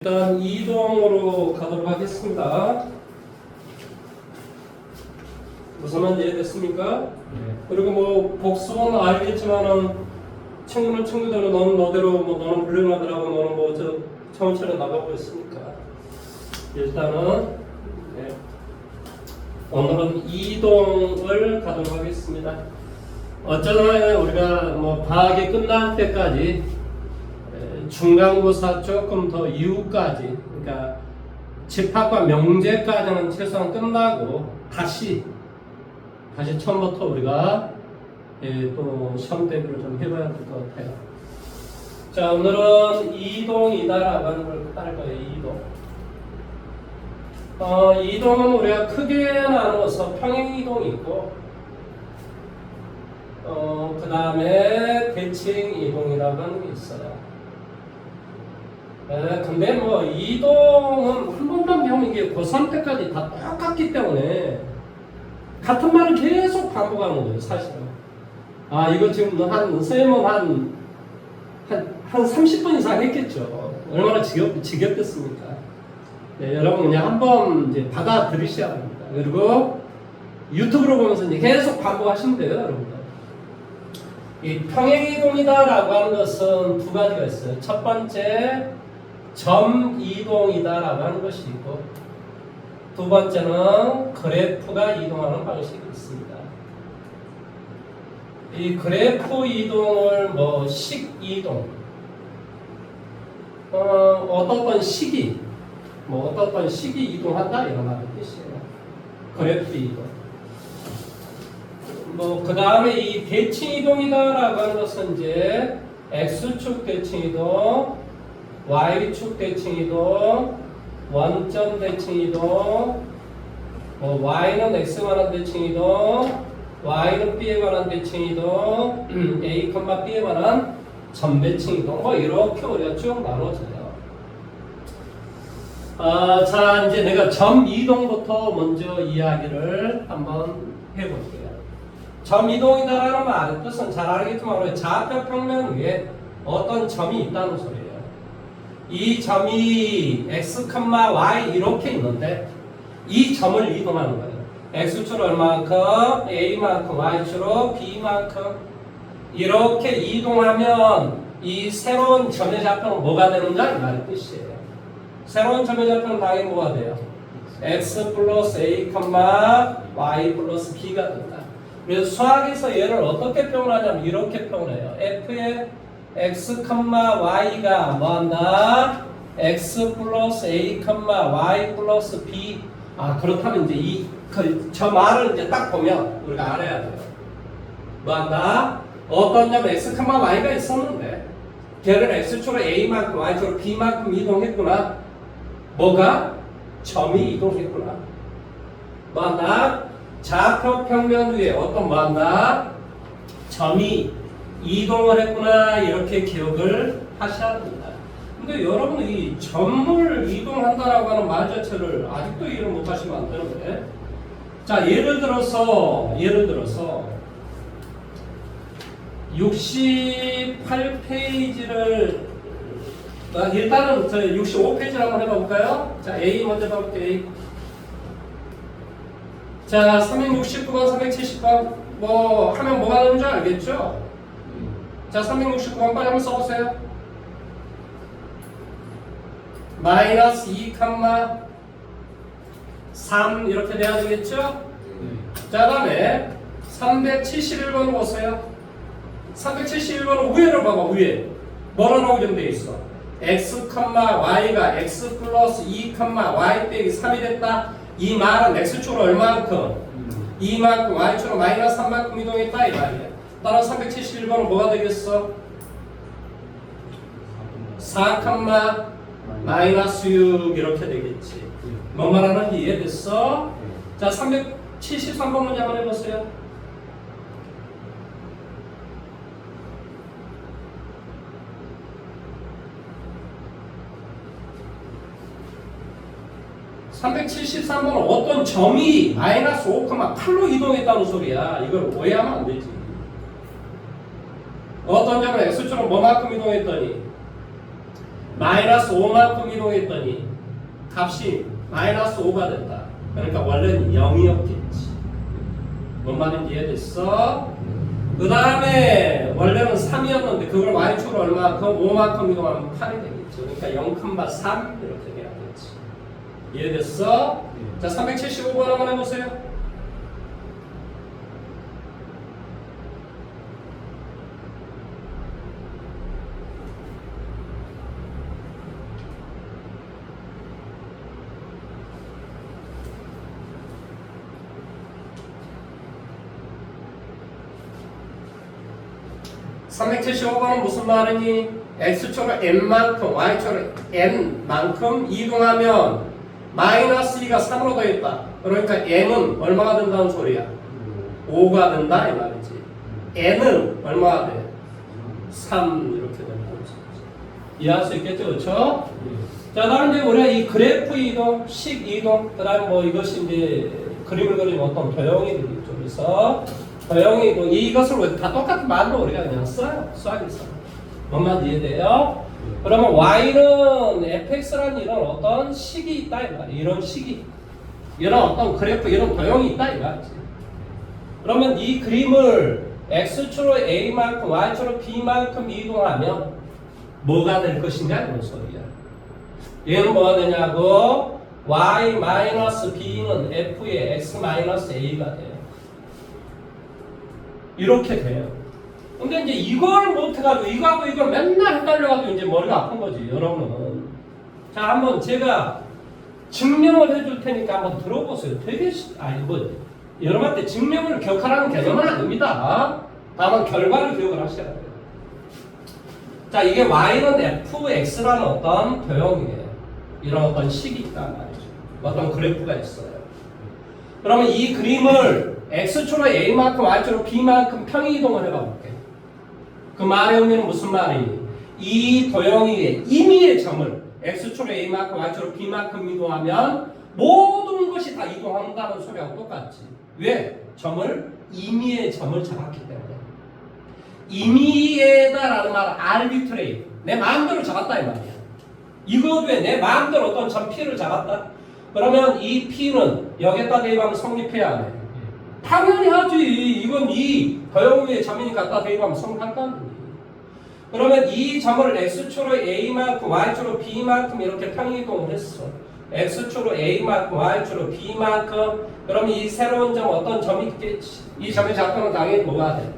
일단 이동으로 가도록 하겠습니다. 무슨 말인지 이해됐습니까? 네. 그리고 뭐 복수는 알겠지만은 친구는 친구대로 너는 너대로 뭐 너는 불륜하더라고 너는 뭐 저 처음처럼 나가고 있으니까 일단은 네. 오늘은 이동을 가도록 하겠습니다. 어쩌나 우리가 뭐 방학이 끝날 때까지 중간고사 조금 더 이후까지 그러니까 집합과 명제까지는 최소한 끝나고 다시 처음부터 우리가 또 시험 대비를 좀 해봐야 될 것 같아요. 자, 오늘은 이동이다라고 하는 걸 할 거예요. 이동. 이동은 우리가 크게 나누어서 평행이동이 있고 그 다음에 대칭이동이라고 하는 게 있어요. 근데 뭐 이동은 한 번만 배우면 이게 고3 때까지 다 똑같기 때문에 같은 말을 계속 반복하는 거예요, 사실은. 이거 지금 선생님은 한 30분 이상 했겠죠. 얼마나 지겹겠습니까? 네, 여러분 그냥 한번 이제 받아들이셔야 합니다. 그리고 유튜브로 보면서 이제 계속 반복하시면 돼요, 여러분들. 이 평행이동이다라고 하는 것은 두 가지가 있어요. 첫 번째, 점이동이다라고 하는 것이 있고 두 번째는 그래프가 이동하는 방식이 있습니다. 이 그래프 이동을 뭐 식이동 어떤 시기 어떤 시기 이동한다 이런 말의 뜻이에요. 그래프 이동. 뭐 그 다음에 이 대칭 이동이다라고 하는 것은 이제 x축 대칭 이동, y축 대칭 이동, 원점 대칭 이동, 뭐 y는 x에 관한 대칭 이동, y는 b에 관한 대칭 이동, a, b에 관한 점 대칭 이동, 뭐 이렇게 우리가 쭉 나눠져요. 자, 이제 내가 점 이동부터 먼저 이야기를 한번 해볼게요. 점 이동이다라는 말의 뜻은 잘 알겠지만 우리 좌표 평면 위에 어떤 점이 있다는 소리예요. 이 점이 x, y 이렇게 있는데 이 점을 이동하는 거예요. x축으로 얼마만큼, a만큼, y축으로 b만큼 이렇게 이동하면 이 새로운 점의 좌표는 뭐가 되는가 이 말의 뜻이에요. 새로운 점의 좌표는 당연히 뭐가 돼요? x 플러스 a, y 플러스 b가 된다. 그래서 수학에서 얘를 어떻게 표현하냐면 이렇게 표현해요. f의 x, y가 뭐한다? x 플러스 a, y 플러스 b. 그렇다면 이제 저 말을 이제 딱 보면 우리가 알아야 돼요. 뭐한다? 어떤 점 x, y가 있었는데 걔를 x축으로 a만큼, y축으로 b만큼 이동했구나. 뭐가? 점이 이동했구나. 뭐한다? 좌표 평면 위에 어떤 뭐한다? 점이 이동을 했구나 이렇게 기억을 하셔야 합니다. 근데 여러분 이 점을 이동한다라고 하는 말 자체를 아직도 이해를 못 하시면 안 되는데 자 예를 들어서 68페이지를 일단은 저 65페이지를 한번 해볼까요? 자 A 먼저 봐볼게요. A. 자 369번 370번 뭐 하면 뭐가 되는 줄 알겠죠? 자 369번 빨리 한번 써보세요. 마이너스 2, 3 이렇게 돼야 되겠죠? 자 다음에 371번 보세요. 371번은 위에를 봐봐. 위에 뭐라고 정되어 있어? x, y가 x 플러스 2, y 빼기 3이 됐다. 이 말은 x축으로 얼마만큼? 2만큼, y축으로 마이너스 3만큼 이동했다 이 말이야. 따라 371번은 뭐가 되겠어? 4, 마이너스 6 이렇게 되겠지. 뭐 말하는지 이해됐어? 자 373번 문제 한번 해보세요. (373번은) 어떤 점이 마이너스 5,8로 이동했다는 소리야. 이걸 오해하면 안 되지. 어떤 점은 x축으로 뭐만큼 이동했더니 마이너스 5만큼 이동했더니 값이 마이너스 5가 됐다. 그러니까 원래는 0이었겠지. 뭔 말인지 이해됐어? 그 다음에 원래는 3이었는데 그걸 y축으로 얼마만큼? 5만큼 이동하면 8이 되겠죠. 그러니까 0,3 이렇게 돼야겠지. 이해됐어? 자, 375번 한번 해보세요. (375번은) 무슨 말이니? x축으로 n만큼 y축으로 n만큼 이동하면 마이너스 2가 3으로 되어있다. 그러니까 n은 얼마가 된다는 소리야? 5가 된다 이 말이지. n은 얼마가 돼? 3 이렇게 된다는 소리지. 이해할 수 있겠죠? 그렇죠? 자, 다음 이제 우리가 이 그래프 이동, 식 이동, 그 다음에 뭐 이것이 이제 그림을 그리는 어떤 도형이 되겠죠. 그래서 도형이 이동, 이것을 다 똑같은 말로 우리가 그냥 써요. 수학에서. 뭔 말인지 이해돼요? 그러면 y는 fx라는 이런 어떤 식이 있다 이 말이야. 이런 식이, 이런 어떤 그래프, 이런 도형이 있다 이 말이지. 그러면 이 그림을 x축으로 a만큼 y축으로 b만큼 이동하면 뭐가 될 것인가 이런 소리야. 얘는 뭐가 되냐고? y-b는 f의 x-a가 돼요. 이렇게 돼요. 근데 이제 이걸 못해가지고 이거하고 이걸 맨날 헷갈려가지고 이제 머리가 아픈 거지, 여러분은. 자, 한번 제가 증명을 해줄 테니까 한번 들어보세요. 되게, 여러분한테 증명을 기억하라는 개념은 아닙니다. 다만 결과를 기억을 하셔야 돼요. 자, 이게 y는 fx라는 어떤 도형이에요. 이런 어떤 식이 있단 말이죠. 어떤 그래프가 있어요. 그러면 이 그림을 x축으로 a만큼 y축으로 b만큼 평이동을 해봐 볼게요. 그 말의 의미는 무슨 말이니? 이 도형이 임의의 점을 x축으로 a만큼 y축으로 b만큼 이동하면 모든 것이 다 이동한다는 소리하고 똑같지. 왜? 점을 임의의 점을 잡았기 때문에. 임의에다라는 말은 arbitrary, 내 마음대로 잡았다 이 말이야. 이거 왜 내 마음대로 어떤 점 P를 잡았다? 그러면 이 P는 여기에다 대입하면 성립해야 해. 당연히 하지. 이건 이 도형 위의 점이니까 갖다 대입하면 성립할 거 아니야. 그러면 이 점을 x축으로 a만큼 y축으로 b만큼 이렇게 평이동을 했어. x축으로 a만큼 y축으로 b만큼. 그러면 이 새로운 점 어떤 점이 있겠지? 이 점의 좌표는 당연히 뭐가 돼?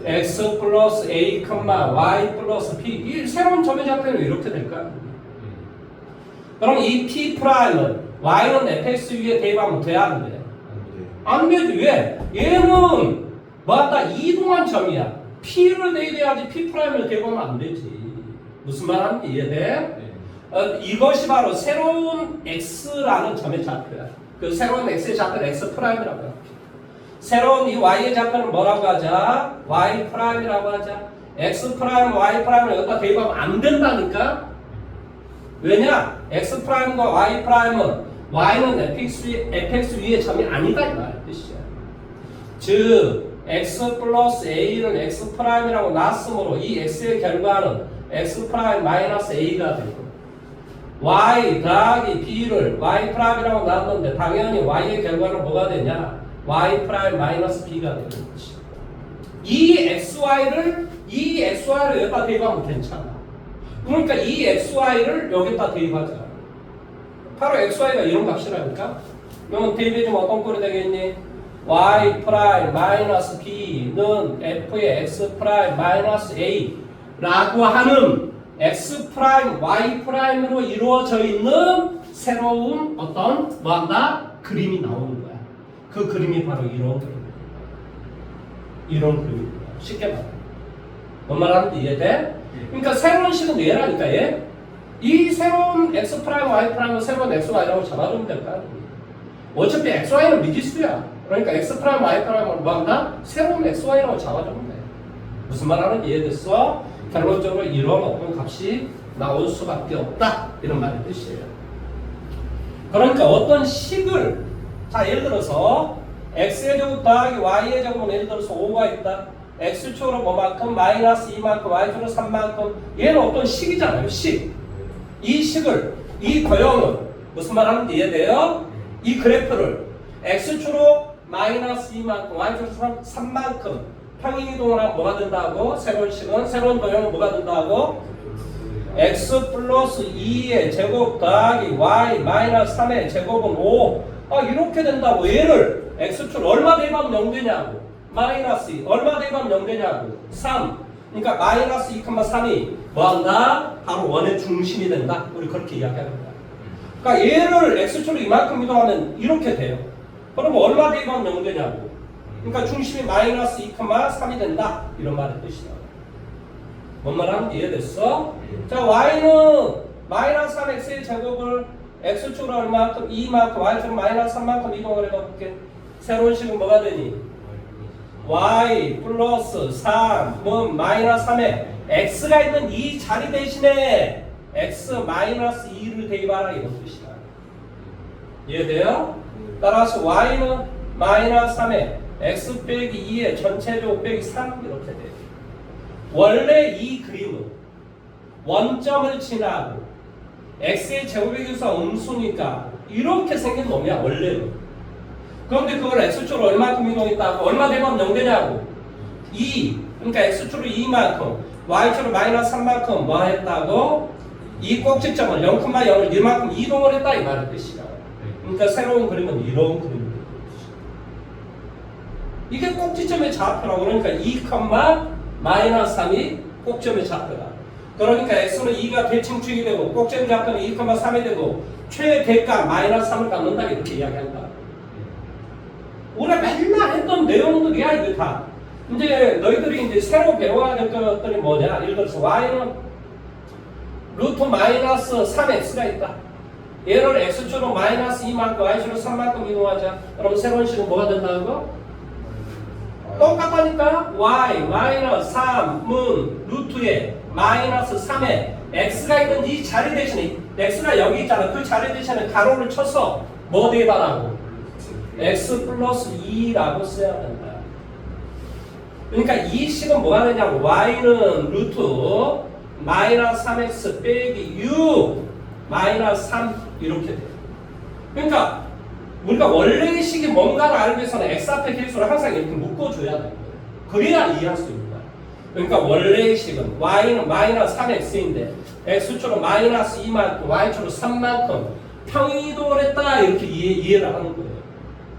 x 플러스 a, y 플러스 b. 이 새로운 점의 좌표는 이렇게 될까? 그럼 이 p 프라임은 y는 fx 위에 대입하면 돼, 안 돼? 안 되지. 왜? 얘는 뭐다 이동한 점이야. p를 대입해야지 p 프라임을 대입하면 안 되지. 무슨 말 하는지 이해돼? 이것이 바로 새로운 x라는 점의 좌표야. 그 새로운 x의 좌표는 x 프라임이라고 해. 새로운 이 y의 좌표는 뭐라고 하자? y 프라임이라고 하자. x 프라임, y 프라임을 여기다 대입하면 안 된다니까? 왜냐? x 프라임과 y 프라임은 y는 fx 위의 점이 아니다 이 말 뜻이야. 즉 x 플러스 a는 x 프라임이라고 놨으므로 이 x의 결과는 x 프라임 마이너스 a가 되고, y 더하기 b를 y 프라임이라고 놨는데 당연히 y의 결과는 뭐가 되냐? y 프라임 마이너스 b가 되는 거지. 이 xy를 여기다 대입하면 괜찮아. 그러니까 이 xy를 여기다 대입하자. 바로 xy가 이런 값이라니까. 그러면 대입해주면 어떤 꼴이 되겠니? y 프라임 마이너스 b는 f의 x 프라임 마이너스 a 라고 하는 x 프라임 y 프라임으로 이루어져 있는 새로운 어떤 뭐한다? 그림이 나오는 거야. 그 그림이 바로 이런 그림이야. 이런 그림입니다. 쉽게 말해. 뭔 말하는지 이해돼? 그러니까 새로운 식은 얘라니까 얘. 이 새로운 x 프라임 y 프라임은 새로운 x y라고 잡아주면 될 거 아니야. 어차피 x y는 미지수야. 그러니까 x 프라임 y 프라임은 뭐한다? 새로운 x y라고 잡아주면 돼. 무슨 말 하는지 이해됐어? 결론적으로 이런 어떤 값이 나올 수밖에 없다. 이런 말의 뜻이에요. 그러니까 어떤 식을, 자 예를 들어서 x의 제곱 더하기 y의 제곱은 예를 들어서 5가 있다. x축으로 뭐만큼 마이너스 2만큼 y축으로 3만큼 얘는 어떤 식이잖아요. 식. 이 식을 이 도형은 무슨 말 하는지 이해돼요? 이 그래프를 x축으로 마이너스 2만큼 y축으로 3만큼 평행이동을 하면 뭐가 된다고? 새로운 식은 새로운 도형은 뭐가 된다고? x 플러스 2의 제곱 더하기 y 마이너스 3의 제곱은 5 이렇게 된다고. 얘를 x축 얼마 대입하면 0 되냐고. 마이너스 2 얼마 대입하면 0 되냐고. 3. 그러니까 마이너스 2,3이 뭐한다? 바로 원의 중심이 된다. 우리 그렇게 이야기합니다. 그러니까 얘를 x축으로 이만큼 이동하면 이렇게 돼요. 그럼 얼마 대입하면 0 되냐고. 그러니까 중심이 마이너스 2,3이 된다. 이런 말의 뜻이다. 뭔 말 하는지 이해됐어? 자, y는 마이너스 3x의 제곱을 x축으로 얼마만큼? 2만큼, y축으로 마이너스 3만큼 이동을 해볼게. 새로운 식은 뭐가 되니? y 플러스 3은 마이너스 3에 x가 있는 이 자리 대신에 x 마이너스 2를 대입하라 이런 뜻이다. 이해돼요? 따라서 y는 마이너스 3에 x 빼기 2의 전체 제곱 빼기 3 이렇게 돼요. 원래 이 그림은 원점을 지나고 x의 제곱의 교수가 음수니까 이렇게 생긴 놈이야 원래는. 그런데 그걸 x축으로 얼마큼 이동했다고? 얼마 되면 0 되냐고. 2. 그러니까 x축으로 2만큼 y축으로 마이너스 3만큼 뭐 했다고? 이 꼭지점을 0,0을 이만큼 이동을 했다 이 말의 뜻이야. 그러니까 새로운 그림은 이런 그림입니다. 이게 꼭지점의 좌표라고. 그러니까 2, 마이너스 3이 꼭점의 좌표다. 그러니까 x는 2가 대칭축이 되고 꼭점 좌표는 2,3이 되고 최대가 마이너스 3을 갖는다 이렇게 이야기한다. 우리가 맨날 했던 내용들이야 이게 다. 이제 너희들이 이제 새로 배워야 될 것들이 뭐냐? 예를 들어서 y는 루트 마이너스 3x가 있다. 얘를 x축으로 마이너스 2만큼 y축으로 3만큼 이동하자. 그럼 새로운 식은 뭐가 된다고? 똑같다니까. y 마이너스 3은 루트에 마이너스 3에 x가 있는 이 자리 대신에 x가 여기 있잖아. 그 자리 대신에 가로를 쳐서 뭐 대입하라고? x 플러스 2라고 써야 된다. 그러니까 이 식은 뭐가 되냐고. y는 루트 마이너스 3x 빼기 6 마이너스 3 이렇게 돼. 그러니까 우리가 원래의 식이 뭔가를 알기 위해서는 x 앞에 계수를 항상 이렇게 묶어줘야 돼요. 그래야 이해할 수 있다. 그러니까 원래의 식은 y는 마이너스 3x인데 x축으로 마이너스 2만큼 y축으로 3만큼 평이동을 했다 이렇게 이해를 하는 거예요.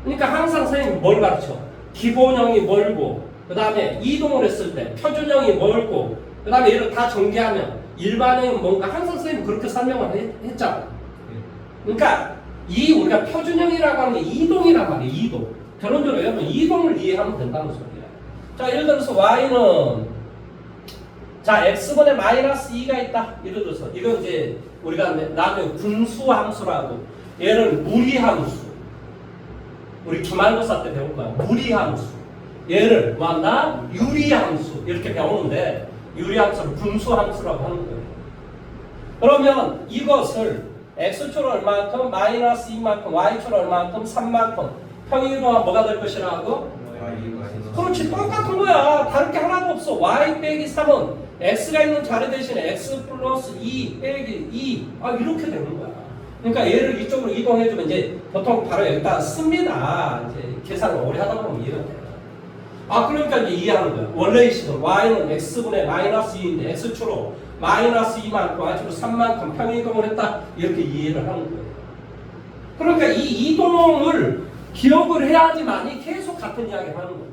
그러니까 항상 선생님이 뭘 가르쳐? 기본형이 멀고 그 다음에 이동을 했을 때 표준형이 멀고 그 다음에 얘를 다 전개하면 일반형은 뭔가 항상 선생님이 그렇게 설명을 했잖아. 그러니까 이 우리가 표준형이라고 하는 게 이동이란 말이에요. 이동. 결론적으로 여러분 이동을 이해하면 된다는 소리야. 자, 예를 들어서 y는 자 x분의 마이너스 2가 있다. 예를 들어서 이건 이제 우리가 나중에 분수함수라고 얘를 무리함수. 우리 기말고사 때 배운 거야. 무리함수. 얘를 뭐한다? 유리함수. 이렇게 배우는데 유리함수를 분수함수라고 하는 거예요. 그러면 이것을 x축으로 얼마만큼 마이너스 2만큼 y축으로 얼마만큼 3만큼 평이동하면 뭐가 될 것이라고? 그렇지. 똑같은 거야. 다를 게 하나도 없어. y 빼기 3은 x가 있는 자리 대신에 x 플러스 2 빼기 2 이렇게 되는 거야. 그러니까 얘를 이쪽으로 이동해주면 이제 보통 바로 여기다 씁니다. 이제 계산을 오래 하다 보면 이해가 돼요. 그러니까 이제 이해하는 거야. 원래의 식은 y는 x분의 마이너스 2인데 x축으로 마이너스 2만큼 y축으로 3만큼 평이동을 했다. 이렇게 이해를 하는 거예요. 그러니까 이 이동을 기억을 해야지만이 계속 같은 이야기를 하는 겁니다.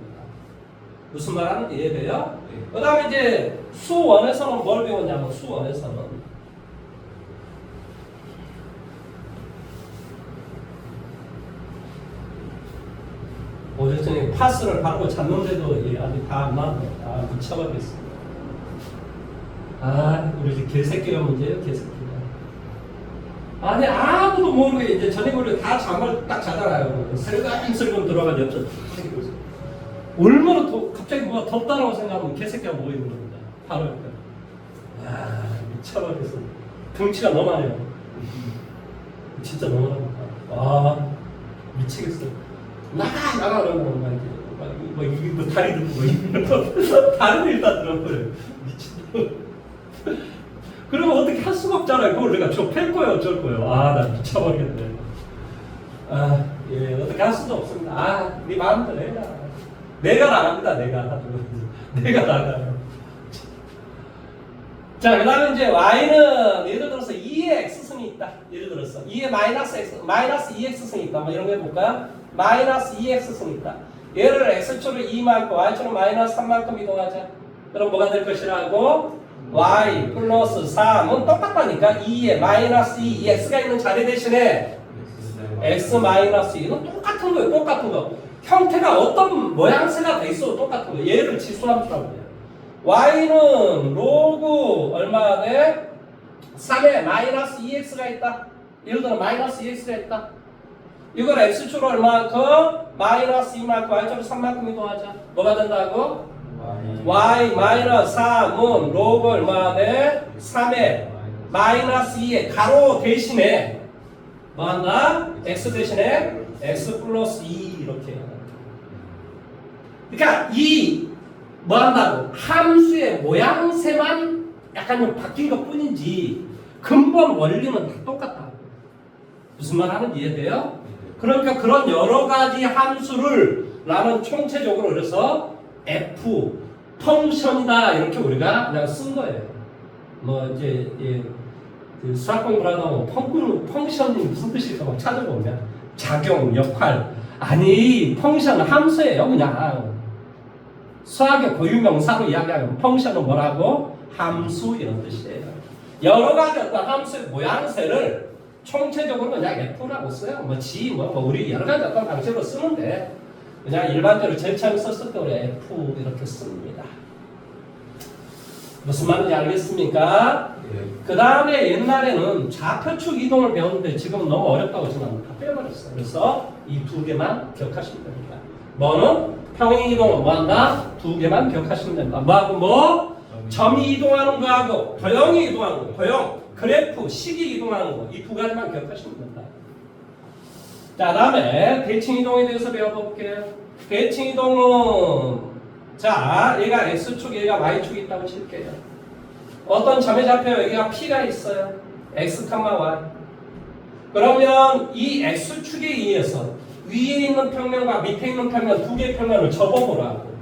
무슨 말 하는지 이해돼요? 그 다음에 이제 수원에서는 뭘 배웠냐면 수원에서는 어제전에 파스를 바르고 잤는데도 아직 다 안 나왔네. 미쳐버리겠습니다. 우리 이제 개새끼가 문제예요, 개새끼가. 아니, 아무도 모르게 이제 저녁으로 다 잠을 딱 자잖아요. 슬금슬금 들어가서 옆에 얼마나 갑자기 뭐가 덥다라고 생각하면 개새끼가 모이는 겁니다. 바로 옆에. 미쳐버리겠어. 등치가 너무 많아요. 진짜 너무 많아. 미치겠어. 나가 그러는 거야. 뭐 다리 들고 다리를 일단 들어버려요. 미친. 그러면 어떻게 할 수가 없잖아요. 그걸 내가 좁힐 거예요, 어쩔 거예요. 아, 나 미쳐버리겠네. 아, 예, 어떻게 할 수도 없습니다. 아, 네 마음대로 해라. 내가 나갑니다, 내가 나가요. 자, 그 다음에 이제 y는 예를 들어서 2의 x승이 있다. 예를 들어서 2의 마이너스 2x승이 있다. 뭐 이런 거 해볼까요? 마이너스 2x승이 있다. 얘를 x축을 2만큼, y축을 마이너스 3만큼 이동하자. 그럼 뭐가 될 것이라고? y 플러스 3은 똑같다니까. 2에 마이너스 2, 이 x가 있는 자리 대신에 x 마이너스 2는 똑같은 거예요. 똑같은 거. 형태가 어떤 모양새가 돼 있어도 똑같은 거예요. 얘를 지수함수라고 해요. y는 로그 얼마가 돼? 3에 마이너스 2x가 있다. 예를 들어 마이너스 2x가 있다. 이걸 x축으로 얼마만큼? 마이너스 2만큼, y축으로 3만큼 이동하자. 뭐가 된다고? y 마이너스 3은 로그 얼마가 돼? 3에 마이너스 2에 가로 대신에 뭐 한다? x 대신에 x 플러스 2 이렇게 해요. 그러니까 이 뭐 한다고? 함수의 모양새만 약간 좀 바뀐 것 뿐이지 근본 원리는 다 똑같다. 무슨 말 하는지 이해돼요? 그러니까 그런 여러 가지 함수를 나는 총체적으로 그래서 f 펑션이다 이렇게 우리가 그냥 쓴 거예요. 뭐 이제 그 수학 공부를 하다 보면 펑션이 무슨 뜻일까 막 찾아보면 작용, 역할 아니 펑션은 함수예요. 그냥 수학의 고유명사로 이야기하면 펑션은 뭐라고? 함수 이런 뜻이에요. 여러 가지 어떤 함수의 모양새를 총체적으로 그냥 F라고 써요. 뭐 G, 뭐 우리 여러 가지 어떤 방식으로 쓰는데 그냥 일반적으로 제일 처음 썼을 때 우리 F 이렇게 씁니다. 무슨 말인지 알겠습니까? 그 다음에 옛날에는 좌표축 이동을 배웠는데 지금은 너무 어렵다고 저는 다 빼버렸어요. 그래서 이 두 개만 기억하시면 됩니다. 뭐는? 평행 이동은 뭐한다? 두 개만 기억하시면 된다. 뭐하고 뭐? 점이 이동하는 거하고 도형이 이동하는 거. 도형, 그래프, 식이 이동하는 거. 이 두 가지만 기억하시면 된다. 자, 다음에 대칭 이동에 대해서 배워볼게요. 대칭 이동은 자, 얘가 x축, 얘가 y축이 있다고 칠게요. 어떤 점에 잡혀요? 여기가 p가 있어요. x, y. 그러면 이 x축에 의해서 위에 있는 평면과 밑에 있는 평면 두 개의 평면을 접어보라고.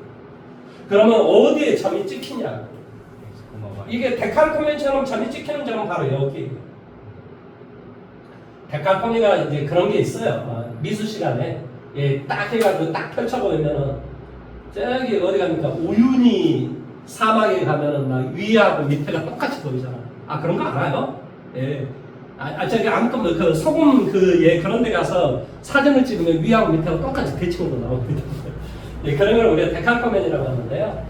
그러면 어디에 점이 찍히냐고. 이게 데칼코메처럼 점이 찍히는 점은 바로 여기. 데칼코메가 이제 그런 게 있어요. 미술 시간에 딱 해가지고 딱 펼쳐보면은 저기 어디 갑니까? 우윤희 사막에 가면은 막 위하고 밑에가 똑같이 보이잖아. 아 그런 거 알아요? 예. 저기 아무튼 뭐 그 소금 그런 데 가서 사진을 찍으면 위하고 밑하고 똑같이 대칭으로 나옵니다. 예, 그런 걸 우리가 데칼코멘이라고 하는데요.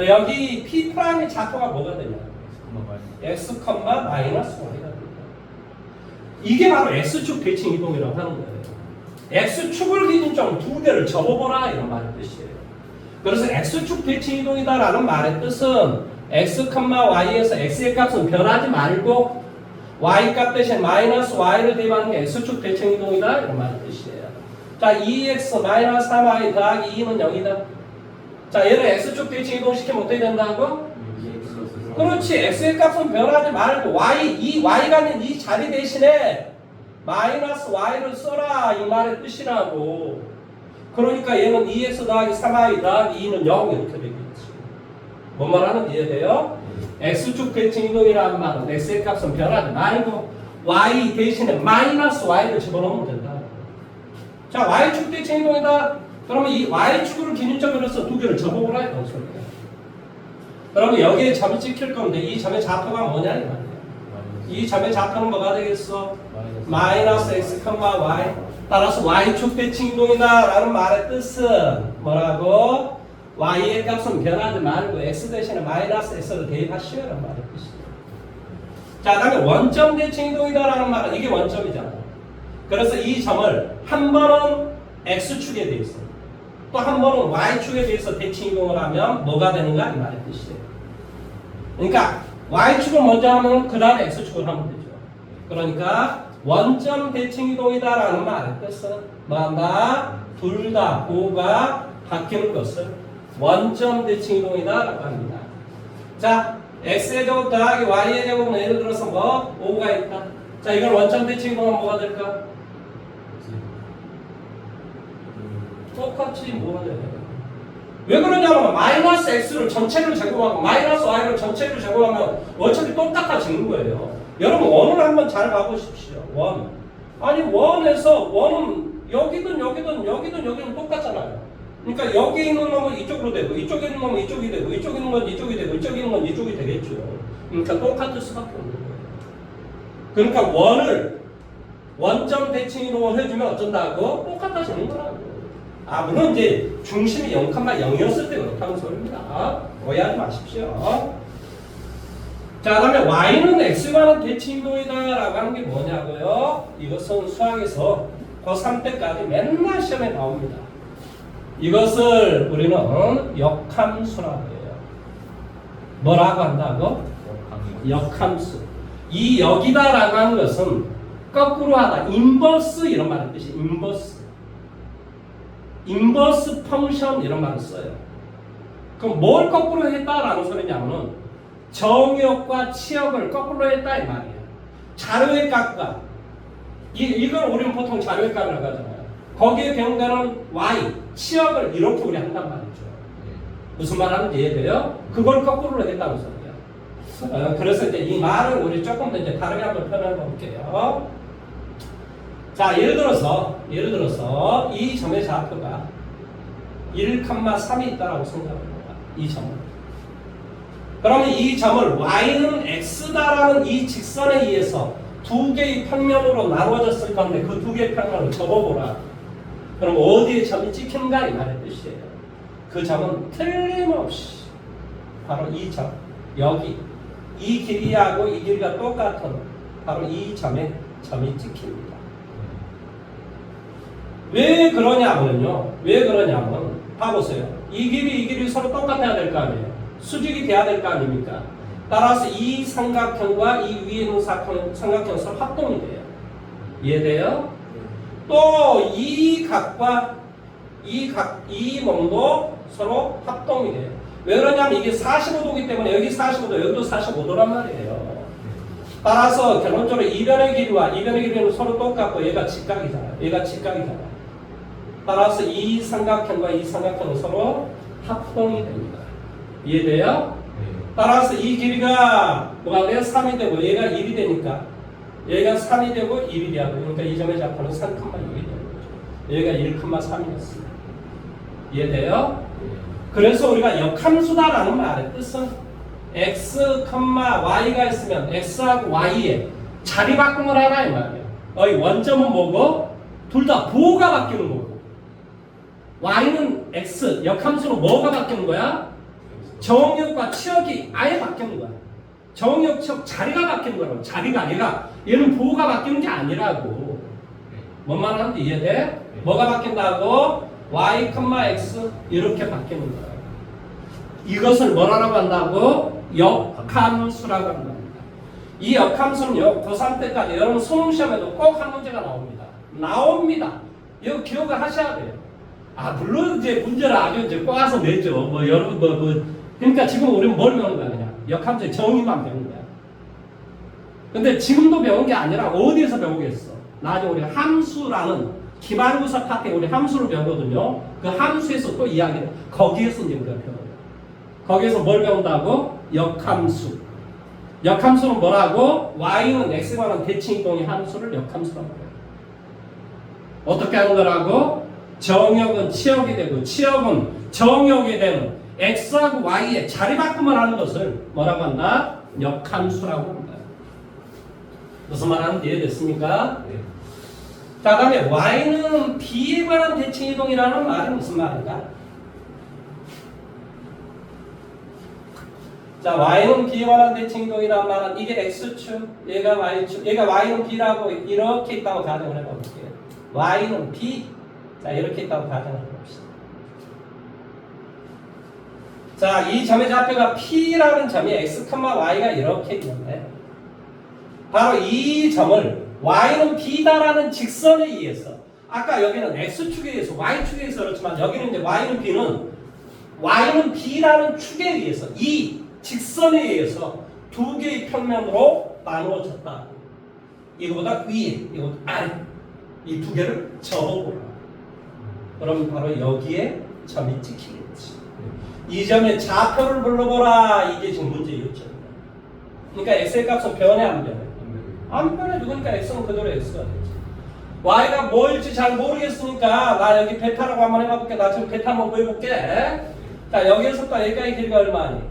여기 P 프라임의 좌표가 뭐가 되냐? x, 마이너스 y가 됩니다. 이게 바로 x축 대칭 이동이라고 하는 거예요. x축을 기준점으로 두 개를 접어보라 이런 말의 뜻이에요. 그래서 x축 대칭 이동이다라는 말의 뜻은 x, y에서 x의 값은 변하지 말고 y값 대신 마이너스 y를 대입하는 게 x축 대칭 이동이다 이런 말의 뜻이에요. 자, 2x 마이너스 3y 더하기 2는 0이다. 자, 얘를 x축 대칭 이동시키면 어떻게 된다고? 그렇지. x의 값은 변하지 말고 이 y가 있는 이 자리 대신에 마이너스 y를 써라 이 말의 뜻이라고. 그러니까 얘는 2x 더하기 3y 더하기 2는 0 이렇게 되겠지. 뭔 말 하는지 이해돼요? x축 대칭 이동이라는 말은 x의 값은 변하지 말고 y 대신에 마이너스 y를 집어넣으면 된다. 자, y축 대칭 이동이다. 그러면 이 y축을 기준점으로 해서 두 개를 접어보라 이런 소리예요. 그러면 여기에 점이 찍힐 건데 이 점의 좌표가 뭐냐 이 말이에요. 이 점의 좌표는 뭐가 되겠어? 마이너스 x, y. 따라서 y축 대칭 이동이다 라는 말의 뜻은 뭐라고? y의 값은 변하지 말고 x 대신에 마이너스 x를 대입하시오라는 말의 뜻이에요. 자, 다음에 원점 대칭 이동이다라는 말은 이게 원점이잖아. 그래서 이 점을 한 번은 x축에 대해서 또 한 번은 y축에 대해서 대칭 이동을 하면 뭐가 되는가 이 말의 뜻이에요. 그러니까 y축을 먼저 하면 그 다음에 x축을 하면 되죠. 그러니까 원점 대칭 이동이다라는 말의 뜻은 뭐한다? 둘 다 고가 바뀌는 것을 원점 대칭 이동이다라고 합니다. 자, x의 제곱 더하기 y의 제곱은 예를 들어서 뭐 5가 있다. 자, 이걸 원점 대칭 이동하면 뭐가 될까? 똑같이 뭐가 돼요? 왜 그러냐면 마이너스 x를 전체를 제곱하고 마이너스 y를 전체를 제곱하면 어차피 똑같아지는 거예요. 여러분 원을 한번 잘 봐보십시오. 원. 아니 원에서 원은 여기든 똑같잖아요. 그러니까 여기 있는 놈은 이쪽으로 되고 이쪽에 있는 놈은 이쪽이 되고 이쪽에 있는 건 이쪽이 되고 이쪽에 있는 건 이쪽이 되겠죠. 그러니까 똑같을 수밖에 없는 거예요. 그러니까 원을 원점 대칭 이동을 해주면 어쩐다고? 똑같아지는 거라고. 아 물론 이제 중심이 0,0이었을 때 그렇다는 소리입니다. 오해하지 마십시오. 자 그다음에 y는 x에 관한 대칭 이동이다라고 하는 게 뭐냐고요? 이것은 수학에서 고3 때까지 맨날 시험에 나옵니다. 이것을 우리는 역함수라고 해요. 뭐라고 한다고? 역함수. 이 역이다라고 하는 것은 거꾸로 하다, 인버스 이런 말의 뜻이 인버스 펑션 이런 말을 써요. 그럼 뭘 거꾸로 했다라는 소리냐면은 정역과 치역을 거꾸로 했다 이 말이에요. 자료의 값과 이걸 우리는 보통 자료의 값이라고 하잖아요. 거기에 배운다는 y 치역을 이렇게 우리 한단 말이죠. 무슨 말 하는지 이해돼요? 그걸 거꾸로 했다는 소리야. 그래서 이제 이 말을 우리 조금 더 이제 다르게 한번 표현해 볼게요. 자, 예를 들어서 이 점의 좌표가 1,3이 있다라고 생각합니다. 이 점을. 그러면 이 점을 y는 x다라는 이 직선에 의해서 두 개의 평면으로 나눠졌을 건데 그 두 개의 평면을 접어보라. 그럼 어디에 점이 찍힌가 이 말의 뜻이에요. 그 점은 틀림없이 바로 이 점, 여기 이 길이하고 이 길이가 똑같은 바로 이 점에 점이 찍힙니다. 왜 그러냐면요. 봐보세요. 이 길이 서로 똑같아야 될 거 아니에요. 수직이 돼야 될 거 아닙니까? 따라서 이 삼각형과 이 위에 있는 삼각형은 서로 합동이 돼요. 이해돼요? 또 이 각과 이 몽도 서로 합동이 돼요. 왜 그러냐면 이게 45도이기 때문에 여기 45도, 여기도 45도란 말이에요. 따라서 결론적으로 이변의 길이와 이변의 길이는 서로 똑같고 얘가 직각이잖아요. 따라서 이 삼각형과 이 삼각형은 서로 합동이 됩니다. 이해돼요? 따라서 이 길이가 뭐가 돼요? 3이 되고 얘가 1이 되니까 얘가 3이 되고 1이 되고 그러니까 이 점의 좌표는 3,6이 되는 거죠. 얘가 1,3이었습니다. 이해돼요? 그래서 우리가 역함수다라는 말의 뜻은 x, y가 있으면 x하고 y에 자리 바꿈을 하라 이 말이에요. 원점은 뭐고? 둘 다 부호가 바뀌는 거고 y는 x, 역함수로 뭐가 바뀌는 거야? 정역과 치역이 아예 바뀌는 거야. 정역, 치역 자리가 바뀌는 거라고. 자리가 아니라 얘는 부호가 바뀌는 게 아니라고. 뭔 말 하는지 이해돼? 뭐가 바뀐다고? y, x 이렇게 바뀌는 거야. 이것을 뭐라고 한다고? 역함수라고 한답니다. 이 역함수는요, 고3 때까지 여러분 수능 시험에도 꼭 한 문제가 나옵니다. 이거 기억을 하셔야 돼요. 물론 이제 문제를 아주 이제 꼬아서 내죠. 여러분 그러니까 지금 우리는 뭘 배우는 거야 그냥 역함수의 정의만 배우는 거야. 근데 지금도 배운 게 아니라 어디에서 배우겠어? 나중에 우리 함수라는 기말고사 파트에 우리 함수를 배우거든요. 그 함수에서 또 이야기를 거기에서 이제 우리가 배워요. 거기에서 뭘 배운다고? 역함수. 역함수는 뭐라고? y는 x에 관한 대칭 이동의 함수를 역함수라고 해요. 어떻게 하는 거라고? 정역은 치역이 되고 치역은 정역이 되는 x하고 y의 자리 바꿈을 하는 것을 뭐라고 한다? 역함수라고 한다. 무슨 말 하는지 이해됐습니까? 네. 자, 다음에 y는 b에 관한 대칭 이동이라는 말은 무슨 말인가? 자, y는 b에 관한 대칭 이동이라는 말은 이게 x축, 얘가 y축, 얘가 y는 b라고 이렇게 있다고 가정을 해볼게요. y는 b, 자 이렇게 있다고 가정을 해봅시다. 자, 이 점의 좌표가 P라는 점이 X, Y가 이렇게 있는데 바로 이 점을 Y는 B다라는 직선에 의해서 아까 여기는 x축에 의해서 y축에 의해서 그렇지만 여기는 이제 y는 b라는 축에 의해서 이 직선에 의해서 두 개의 평면으로 나누어졌다. 이거보다 위에, 이거보다 아래 이 두 개를 접어보라. 그럼 바로 여기에 점이 찍히겠지. 이 점의 좌표를 불러보라. 이게 지금 문제의 요점이야. 그러니까 x의 값은 변해 안 변해? 안 변해. 그러니까 x는 그대로 x가 되지. y가 뭘지 잘 모르겠으니까 나 여기 베타라고 한번 해볼게. 나 지금 베타 한번 보여볼게. 자, 여기에서부터 여기까지 길이가 얼마니?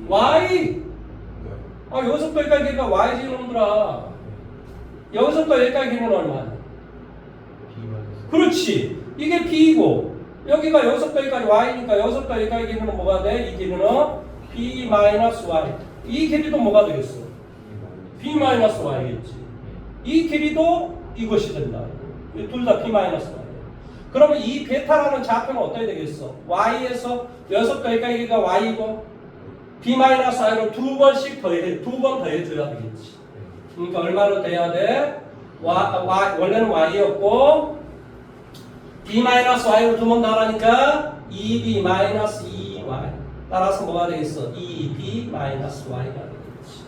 y. 여기서부터 여기까지 길이가 y지 이놈들아. 여기서부터 여기까지 길이는 얼마니? 그렇지. 이게 b이고 여기가 여기서부터 여기까지 y니까 여기서부터 여기까지 길이는 뭐가 돼? 이 길이는 b-y. 이 길이도 뭐가 되겠어? b-y겠지. 이 길이도 이것이 된다. 둘 다 b-y. 그러면 이 베타라는 좌표는 어떻게 되겠어? y에서 여기서부터 여기까지 길이가 y이고 b-y로 두 번씩 두 번 더해줘야 되겠지. 그러니까 얼마로 돼야 돼? 원래는 y였고 b-y로 두 번 더하니까 2b-2y. 따라서 뭐가 되겠어? 2b-y가 되겠지.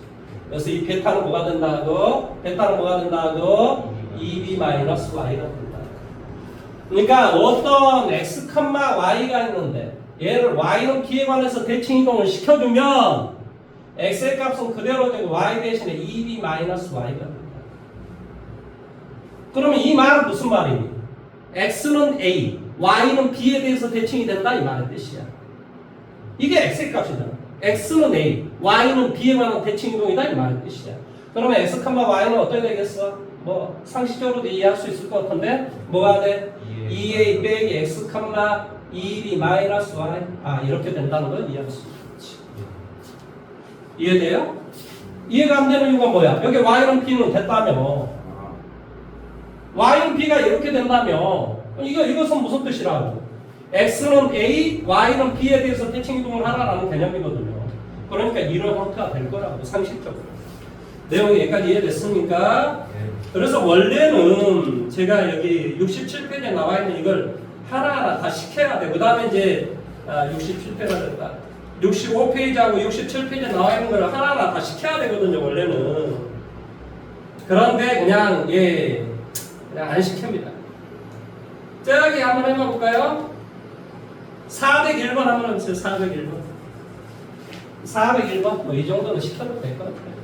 그래서 이 베타는 뭐가 된다고? 베타는 뭐가 된다고? 2b-y가 된다. 그러니까 어떤 x, y가 있는데 얘를 y는 b에 관해서 대칭 이동을 시켜주면 x의 값은 그대로 되고 y 대신에 2b-y가 된다. 그러면 이 말은 무슨 말이니? x는 a, y는 b에 대해서 대칭이 된다 이 말의 뜻이야. 이게 x의 값이잖아. x는 a, y는 b에 관한 대칭 이동이다 이 말의 뜻이야. 그러면 x, y는 어떻게 되겠어? 뭐 상식적으로도 이해할 수 있을 것 같은데 뭐가 돼? 2a 빼기 x, 2b 마이너스 y. 이렇게 된다는 걸 이해할 수 있지. 이해돼요? 이해가 안 되는 이유가 뭐야? 여기 y는 b는 됐다며. y는 b가 이렇게 된다며. 이것은 무슨 뜻이라고? x는 a, y는 b에 대해서 대칭 이동을 하라라는 개념이거든요. 그러니까 이런 형태가 될 거라고 상식적으로. 내용이 여기까지 이해됐습니까? 그래서 원래는 제가 여기 67페이지에 나와 있는 이걸 하나하나 다 시켜야 돼. 그 다음에 이제 67페이지가 됐다. 65페이지하고 67페이지에 나와 있는 걸 하나하나 다 시켜야 되거든요. 원래는. 그런데 그냥 안 시킵니다. 저기 한번 해봐볼까요? 401번 한번 해보세요. 401번. 401번. 뭐 이 정도는 시켜도 될 것 같아요.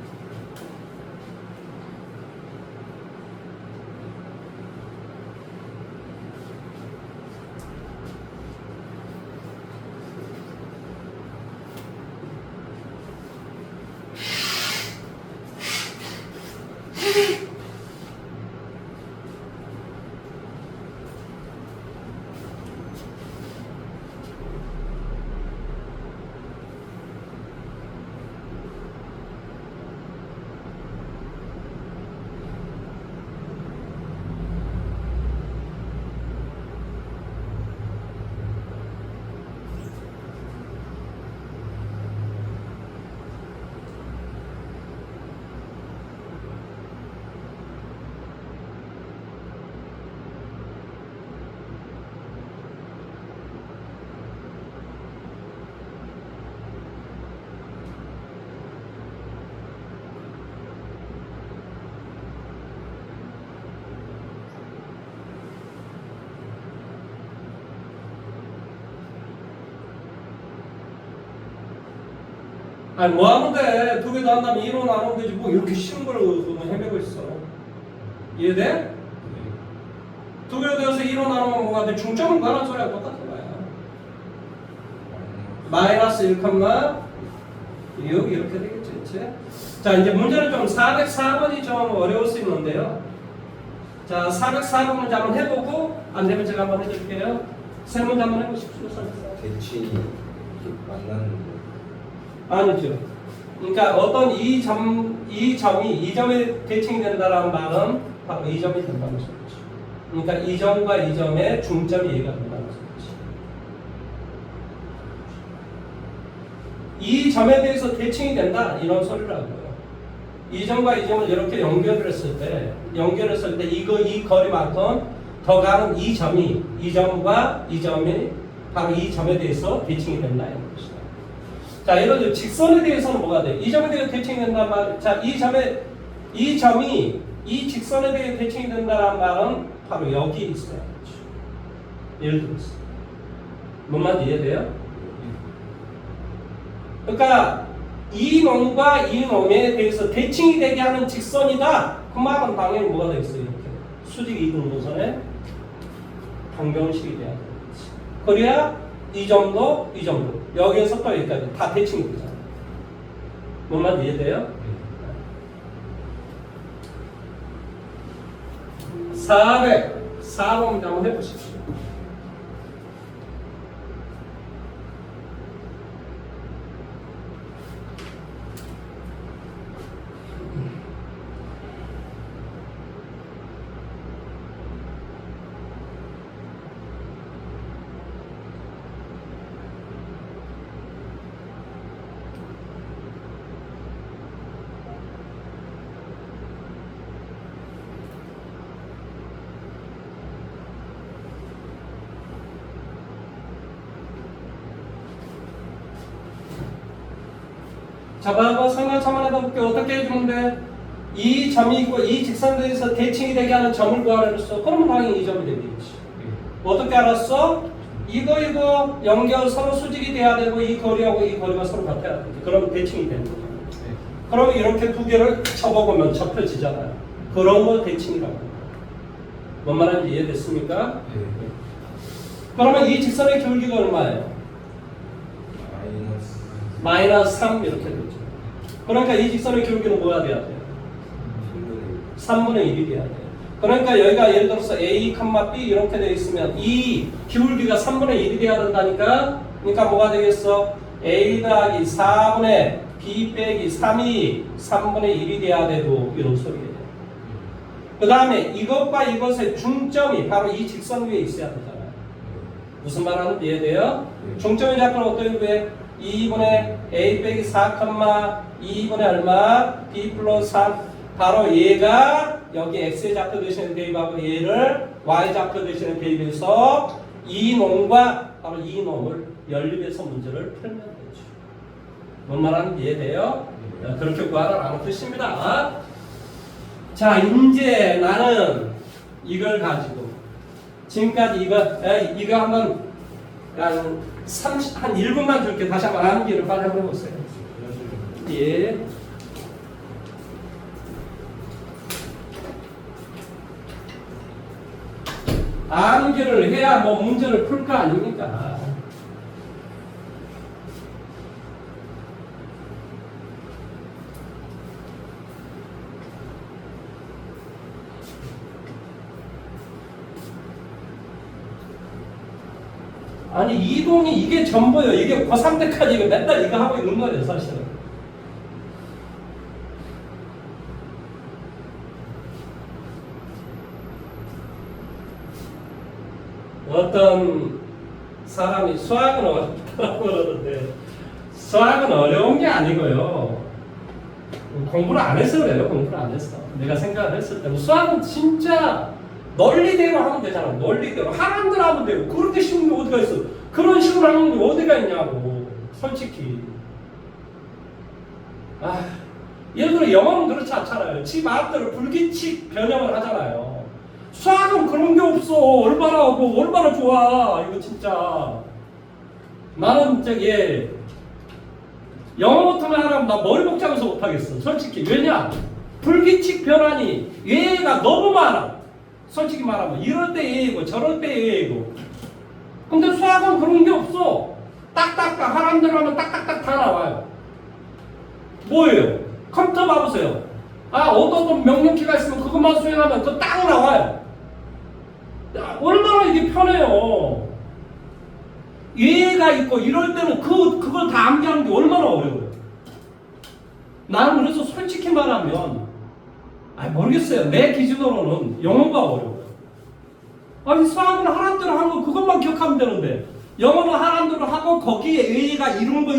아니 뭐 하는데 두 개 더 한다면 2로 나누면 되지 뭐 이렇게 쉬운 걸 헤매고 있어. 이해돼? 두 개 더해서 2로 나누면 뭐가 돼? 중점은 관한 소리하고 똑같은 거야. 마이너스 1, 여기 이렇게 되겠지, 그치? 자 이제 문제는 좀 404번이 좀 어려울 수 있는데요. 자 404번 문제 한번 해보고 안 되면 제가 한번 해드릴게요. 세 문제 한번 해보십시오. 대칭이 만나는 아니죠. 그러니까 어떤 이 점에 대칭이 된다는 말은 바로 이 점이 된다는 소리죠. 그러니까 이 점과 이 점의 중점이 얘가 된다는 소리죠. 이 점에 대해서 대칭이 된다 이런 소리라고요. 이 점과 이 점을 이렇게 연결했을 때 이 거리만큼 더 가는 이 점이 이 점과 이 점이 바로 이 점에 대해서 대칭이 된다 이런 것이다. 자, 예를 들어 직선에 대해서는 뭐가 돼? 이 점에 대해서 대칭이 된단 말. 자, 이 점이 이 직선에 대해 대칭이 된다는 말은 바로 여기에 있어요. 예를 들어서 뭔 말인지 이해돼요? 그러니까 이 놈과 이 놈에 대해서 대칭이 되게 하는 직선이다. 그 말은 당연히 뭐가 되겠어요? 이렇게 수직 이등분선에 방정식이 돼야 되겠지. 그래야 이 점도 이 점도 여기에서 또 여기까지 다 대칭이 되잖아. 뭔 말인지 이해돼요? 4번 문제 한번 해보십시오. 자, 봐봐. 상관차만 하다 볼게. 어떻게 해주면 돼? 이 점이 있고 이 직선에 대해서 대칭이 되게 하는 점을 구하라 그랬어. 그러면 당연히 이 점이 되겠지. 어떻게 알았어? 이거 연결 서로 수직이 돼야 되고 이 거리하고 이 거리가 서로 같아야 돼. 그러면 대칭이 되는 거야. 그러면 이렇게 두 개를 접어보면 접혀지잖아요. 그런 걸 대칭이라고 합니다. 뭔 말인지 이해됐습니까? 그러면 이 직선의 기울기가 얼마예요? 마이너스 3 이렇게 되죠. 그러니까 이 직선의 기울기는 뭐가 돼야 돼요? 3분의 1이 돼야 돼요. 그러니까 여기가 예를 들어서 A, B 이렇게 되어 있으면 이 기울기가 3분의 1이 돼야 된다니까. 그러니까 뭐가 되겠어? A 더하기 4분의 B 빼기 3이 3분의 1이 돼야 되고 이런 소리예요. 그 다음에 이것과 이것의 중점이 바로 이 직선 위에 있어야 되잖아요. 무슨 말 하는지 이해돼요? 중점이 잡히는 어떤 왜? 2분의 A 빼기 4, 2분의 얼마? B 플러스 3. 바로 얘가 여기 X의 좌표 대신에 대입하고 얘를 Y 좌표 대신에 대입해서 이 놈과 바로 이 놈을 연립해서 문제를 풀면 되죠. 뭔 말하는지 이해돼요? 그렇게 구하라는 뜻입니다. 자, 이제 나는 이걸 가지고 지금까지 이거 한번 한 1분만 줄게. 다시 한번 암기를 빨리 한번 해보세요. 예. 암기를 해야 뭐 문제를 풀 거 아닙니까? 아니 이동이 이게 전부예요. 이게 고3 때까지 이거 맨날 이거 하고 있는 거예요 사실은. 어떤 사람이 수학은 어렵다고 그러는데 수학은 어려운 게 아니고요. 공부를 안 해서 그래요. 공부를 안 해서. 내가 생각을 했을 때 수학은 진짜 논리대로 하면 되잖아. 논리대로 하라는 대로 하면 되고 그렇게 쉬운 게 어디가 있어. 그런 식으로 하는 게 어디가 있냐고 솔직히. 예를 들어 영어는 그렇지 않잖아요. 지 마음대로 불규칙 변형을 하잖아요. 수학은 그런 게 없어. 얼마나 좋아 이거 진짜. 나는 영어 못하면 하라면 나 머리 복잡해서 못하겠어 솔직히. 왜냐? 불규칙 변환이 얘가 너무 많아. 솔직히 말하면 이럴 때 얘이고 저럴 때 얘이고. 근데 수학은 그런 게 없어. 딱딱딱 하라는 대로 하면 딱딱딱 다 나와요. 뭐예요? 컴퓨터 봐보세요. 어떤 명령키가 있으면 그것만 수행하면 그거 딱 나와요. 야, 얼마나 이게 편해요. 얘가 있고 이럴 때는 그걸 다 암기하는 게 얼마나 어려워요. 나는 그래서 솔직히 말하면 모르겠어요. 내 기준으로는 영어가 어려워요. 수학은 하라는 대로 하는 거 그것만 기억하면 되는데 영어는 하라는 대로 하고 거기에 A가 이런 거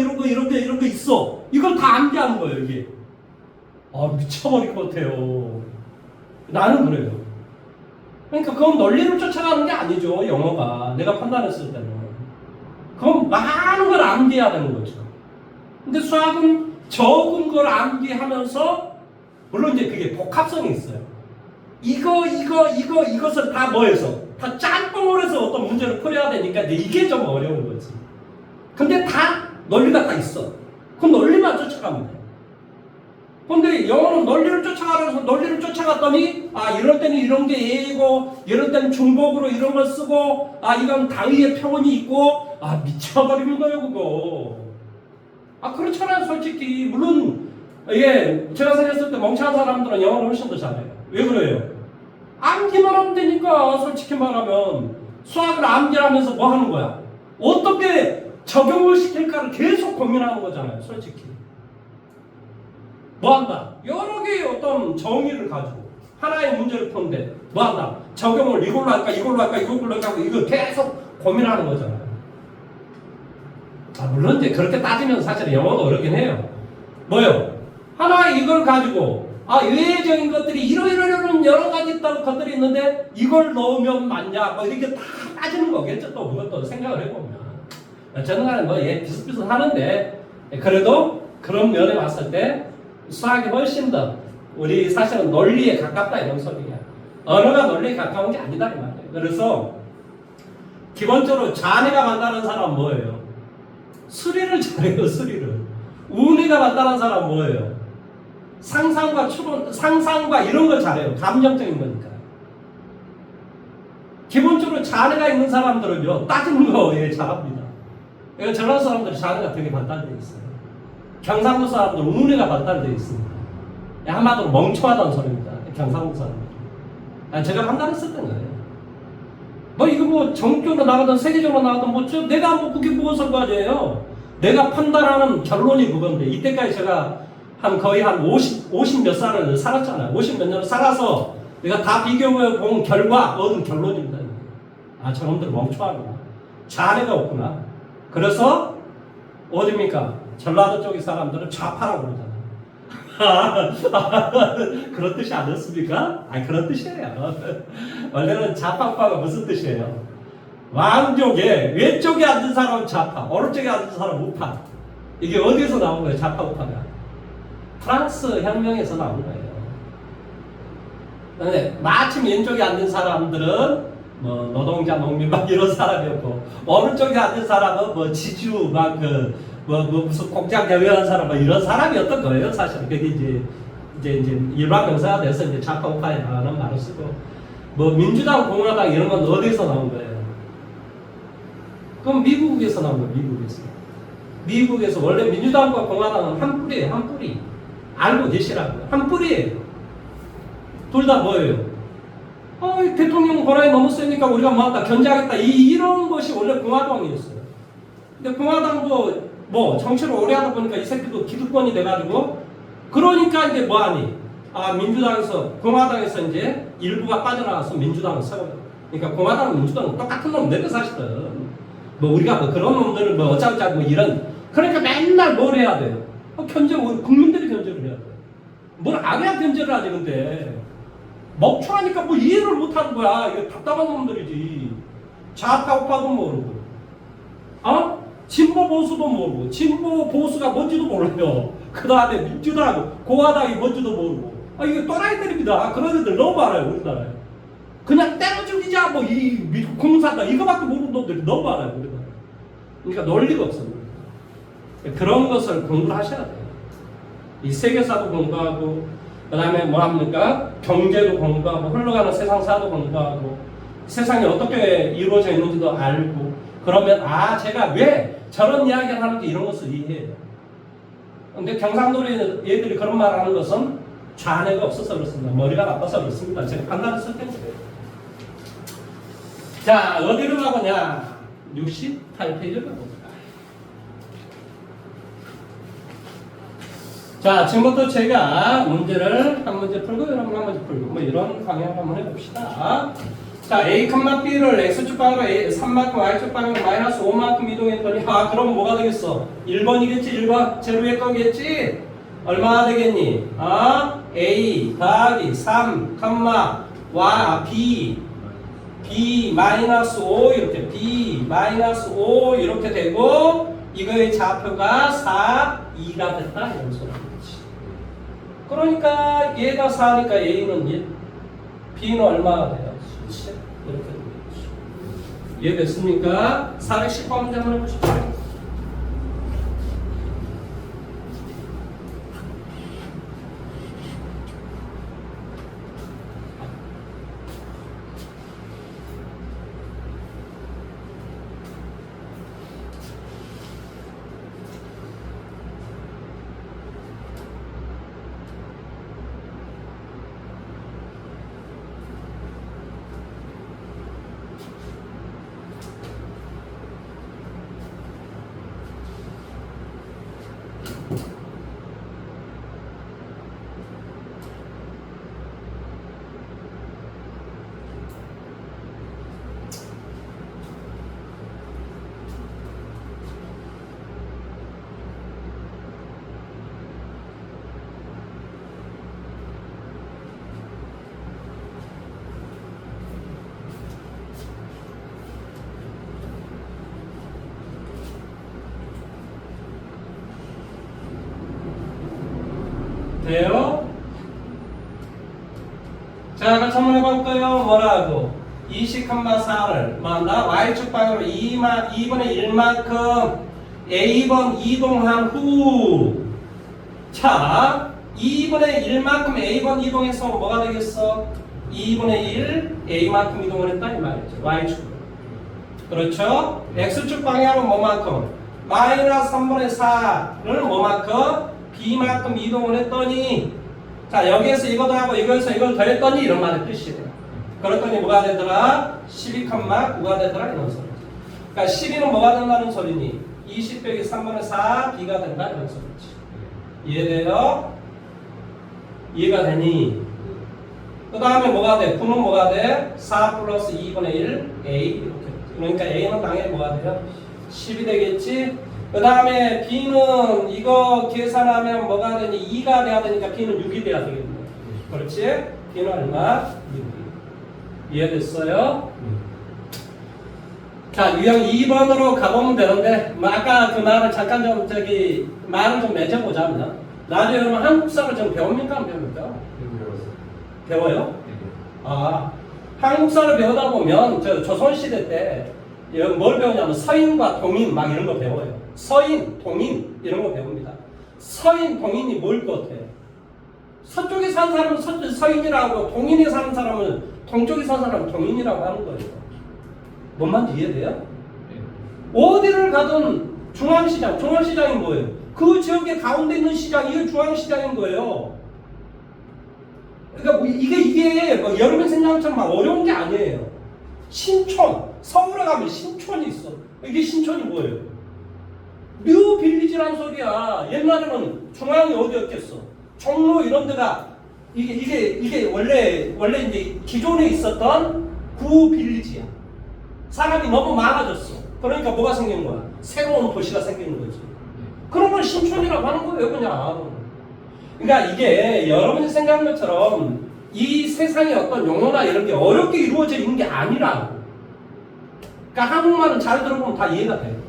있어. 이걸 다 암기하는 거예요 이게. 미쳐버릴 것 같아요. 나는 그래요. 그러니까 그건 논리를 쫓아가는 게 아니죠. 영어가 내가 판단했을 때는 그건 많은 걸 암기해야 되는 거죠. 근데 수학은 적은 걸 암기하면서 물론 이제 그게 복합성이 있어요. 이것을 다 뭐해서 다 짬뽕을 해서 어떤 문제를 풀어야 되니까 이게 좀 어려운 거지. 근데 다 논리가 다 있어. 그 논리만 쫓아가면 돼. 근데 영어는 논리를 쫓아가면서 논리를 쫓아갔더니 이럴 때는 이런 게 예이고 이럴 때는 중복으로 이런 걸 쓰고 이건 당위의 표현이 있고 미쳐버리는 거예요 그거. 그렇잖아요 솔직히. 물론 제가 생각했을 때 멍청한 사람들은 영어를 훨씬 더 잘해요. 왜 그래요? 암기만 하면 되니까. 솔직히 말하면 수학을 암기하면서 뭐 하는 거야? 어떻게 적용을 시킬까를 계속 고민하는 거잖아요 솔직히. 뭐 한다? 여러 개의 어떤 정의를 가지고 하나의 문제를 푸는데 뭐 한다? 적용을 이걸로 할까 이걸로 할까 이걸로 할까 이거 계속 고민하는 거잖아요. 물론 이제 그렇게 따지면 사실 영어가 어렵긴 해요. 뭐요? 하나의 이걸 가지고 외적인 것들이 이런 여러 가지 것들이 있는데 이걸 넣으면 맞냐 이렇게 다 따지는 거겠죠. 또 그것도 생각을 해보면 저는 간에 비슷비슷하는데 그래도 그런 면에 봤을 때 수학이 훨씬 더 우리 사실은 논리에 가깝다 이런 소리야. 언어가 논리에 가까운 게 아니다 이 말이에요. 그래서 기본적으로 자네가 만나는 사람은 뭐예요? 수리를 잘해요. 수리를. 운이가 만나는 사람은 뭐예요? 상상과 추론, 상상과 이런 걸 잘해요. 감정적인 거니까. 기본적으로 자네가 있는 사람들은요 따지는 거 잘합니다. 그러니까 전라도 사람들이 자네가 되게 발달되어 있어요. 경상도 사람들 운해가 발달되어 있습니다. 한마디로 멍청하다는 소리입니다. 경상도 사람들. 제가 판단했었던 거예요. 이거 정적으로 나가든 세계적으로 나가든 내가 그게 무엇을 가져요. 내가 판단하는 결론이 그건데 이때까지 제가 거의 50 몇 살을 살았잖아요. 50 몇 년을 살아서 내가 다 비교해 본 결과 얻은 결론입니다. 저놈들 멍청하구나. 자네가 없구나. 그래서 어디입니까? 전라도 쪽의 사람들은 좌파라고 그러잖아요. 그런 뜻이 아니었습니까? 그런 뜻이에요. 원래는 좌파가 무슨 뜻이에요? 왕족의 왼쪽에 앉은 사람은 좌파, 오른쪽에 앉은 사람은 우파. 이게 어디에서 나온 거예요? 좌파, 우파가? 프랑스 혁명에서 나온 거예요. 근데 마침 왼쪽에 앉은 사람들은 노동자, 농민 이런 사람이었고 오른쪽에 앉은 사람은 지주 무슨 공장 대회하는 사람 이런 사람이었던 거예요. 사실 그게 이제 일반 명사가 돼서 이제 좌파 우파라는 말을 쓰고 민주당, 공화당 이런 건 어디서 나온 거예요? 그럼 미국에서 나온 거예요. 미국에서 원래 민주당과 공화당은 한 뿌리예요. 한 뿌리. 알고 계시라고요. 한 뿌리예요. 둘 다 뭐예요? 대통령 권한이 너무 세니까 우리가 뭐한다 견제하겠다 이런 것이 원래 공화당이었어요. 근데 공화당도 정치를 오래 하다 보니까 이 새끼도 기득권이 돼가지고 그러니까 이제 뭐하니? 공화당에서 이제 일부가 빠져나가서 민주당을 세워요. 그러니까 공화당은 민주당은 똑같은 놈들이 사실은 우리가 그런 놈들을 어쩌고저쩌고 이런 그러니까 맨날 뭘 해야 돼요? 우리 국민들이 견제를 해야 돼요. 뭘 안 해야 견제를 하지 근데 멍청하니까 이해를 못하는 거야. 이거 답답한 놈들이지. 좌파 우파도 모르고 진보 보수도 모르고 진보 보수가 뭔지도 몰라요. 그 다음에 민주당 공화당이 뭔지도 모르고 이게 또라이들입니다. 그런 애들 너무 많아요 우리나라에. 그냥 때려 죽이자 이 미국 공산당 이거밖에 모르는 놈들이 너무 많아요 우리나라에. 그러니까 논리가 없습니다. 그런 것을 공부를 하셔야 돼요. 이 세계사도 공부하고 그 다음에 경제도 공부하고 흘러가는 세상사도 공부하고 세상이 어떻게 이루어져 있는지도 알고 그러면 제가 왜 저런 이야기를 하는지 이런 것을 이해해요. 근데 경상도 애들이 그런 말을 하는 것은 좌뇌가 없어서 그렇습니다. 머리가 나빠서 그렇습니다. 제가 판단했을 때는 그래요. 자, 어디로 가보냐? 68페이지로 가봅니다. 자, 지금부터 제가 문제를 한 문제 풀고 여러분 한 문제 풀고 이런 방향을 한번 해봅시다. 자, A, B를 X축방으로 3만큼, Y축방으로 마이너스 5만큼 이동했더니 그럼 뭐가 되겠어? 1번이겠지? 1번 제로의 거겠지? 얼마나 되겠니? A 더하기 3, B 마이너스 5 이렇게 B 마이너스 5 이렇게 되고 이거의 좌표가 4, 2가 됐다 이런 소리지. 그러니까 얘가 4니까 A는 1, B는 얼마가 돼요? 7 이렇게 되겠죠. 이해됐습니까? 410번 문제 한번 해보시죠. 돼요? 자, 같이 한번 해볼까요? 뭐라고? 20,4를 만다 Y축 방향으로 2분의 1만큼 A번 이동한 후 자, 2분의 1만큼 A번 이동해서 뭐가 되겠어? 2분의 1 A만큼 이동을 했다 이 말이죠. Y축. 그렇죠? X축 방향으로 뭐만큼? 마이너스 3분의 4를 뭐만큼? B만큼 이동을 했더니 자 여기에서 이거 더하고 이거에서 이걸 더했더니 이런 말의 뜻이에요. 그랬더니 뭐가 되더라? 12,9가 되더라 이런 소리죠. 그러니까 12는 뭐가 된다는 소리니? 20 빼기 3분의 4 B가 된다 이런 소리지. 이해돼요? 이해가 되니? 그 다음에 뭐가 돼? 9는 뭐가 돼? 4 플러스 2분의 1 A 이렇게. 그러니까 A는 당연히 뭐가 돼요? 10이 되겠지? 그 다음에 B는 이거 계산하면 뭐가 되니? 2가 돼야 되니까 B는 6이 돼야 되겠네. 그렇지? B는 얼마? 6이. 이해됐어요? 자, 유형 2번으로 가보면 되는데, 뭐 아까 그 말을 잠깐 좀 말을 좀 맺어보자면, 나중에 여러분 한국사를 좀 배웁니까? 안 배웁니까? 배워요? 한국사를 배우다 보면, 조선시대 때, 뭘 배우냐면 서인과 동인 막 이런 거 배워요. 서인, 동인 이런 거 배웁니다. 서인, 동인이 뭘 것 같아? 서쪽에 사는 사람은 서인이라고 하고 동인에 사는 사람은 동쪽에 사는 사람은 동인이라고 하는 거예요. 뭔 말인지 이해돼요? 어디를 가든 중앙시장이 뭐예요? 그 지역의 가운데 있는 시장이 이게 중앙시장인 거예요. 그러니까 뭐 이게 뭐 여러분 생각처럼 막 어려운 게 아니에요. 신촌, 서울에 가면 신촌이 있어. 이게 신촌이 뭐예요? 뉴 빌리지란 소리야. 옛날에는 중앙이 어디였겠어? 종로 이런 데가 이게 원래 이제 기존에 있었던 구 빌리지야. 사람이 너무 많아졌어. 그러니까 뭐가 생기는 거야? 새로운 도시가 생기는 거지. 그런 걸 신촌이라고 하는 거예요, 그냥. 그러니까 이게 여러분이 생각하는 것처럼 이 세상의 어떤 용어나 이런 게 어렵게 이루어져 있는 게 아니라고. 그러니까 한국말은 잘 들어보면 다 이해가 돼요.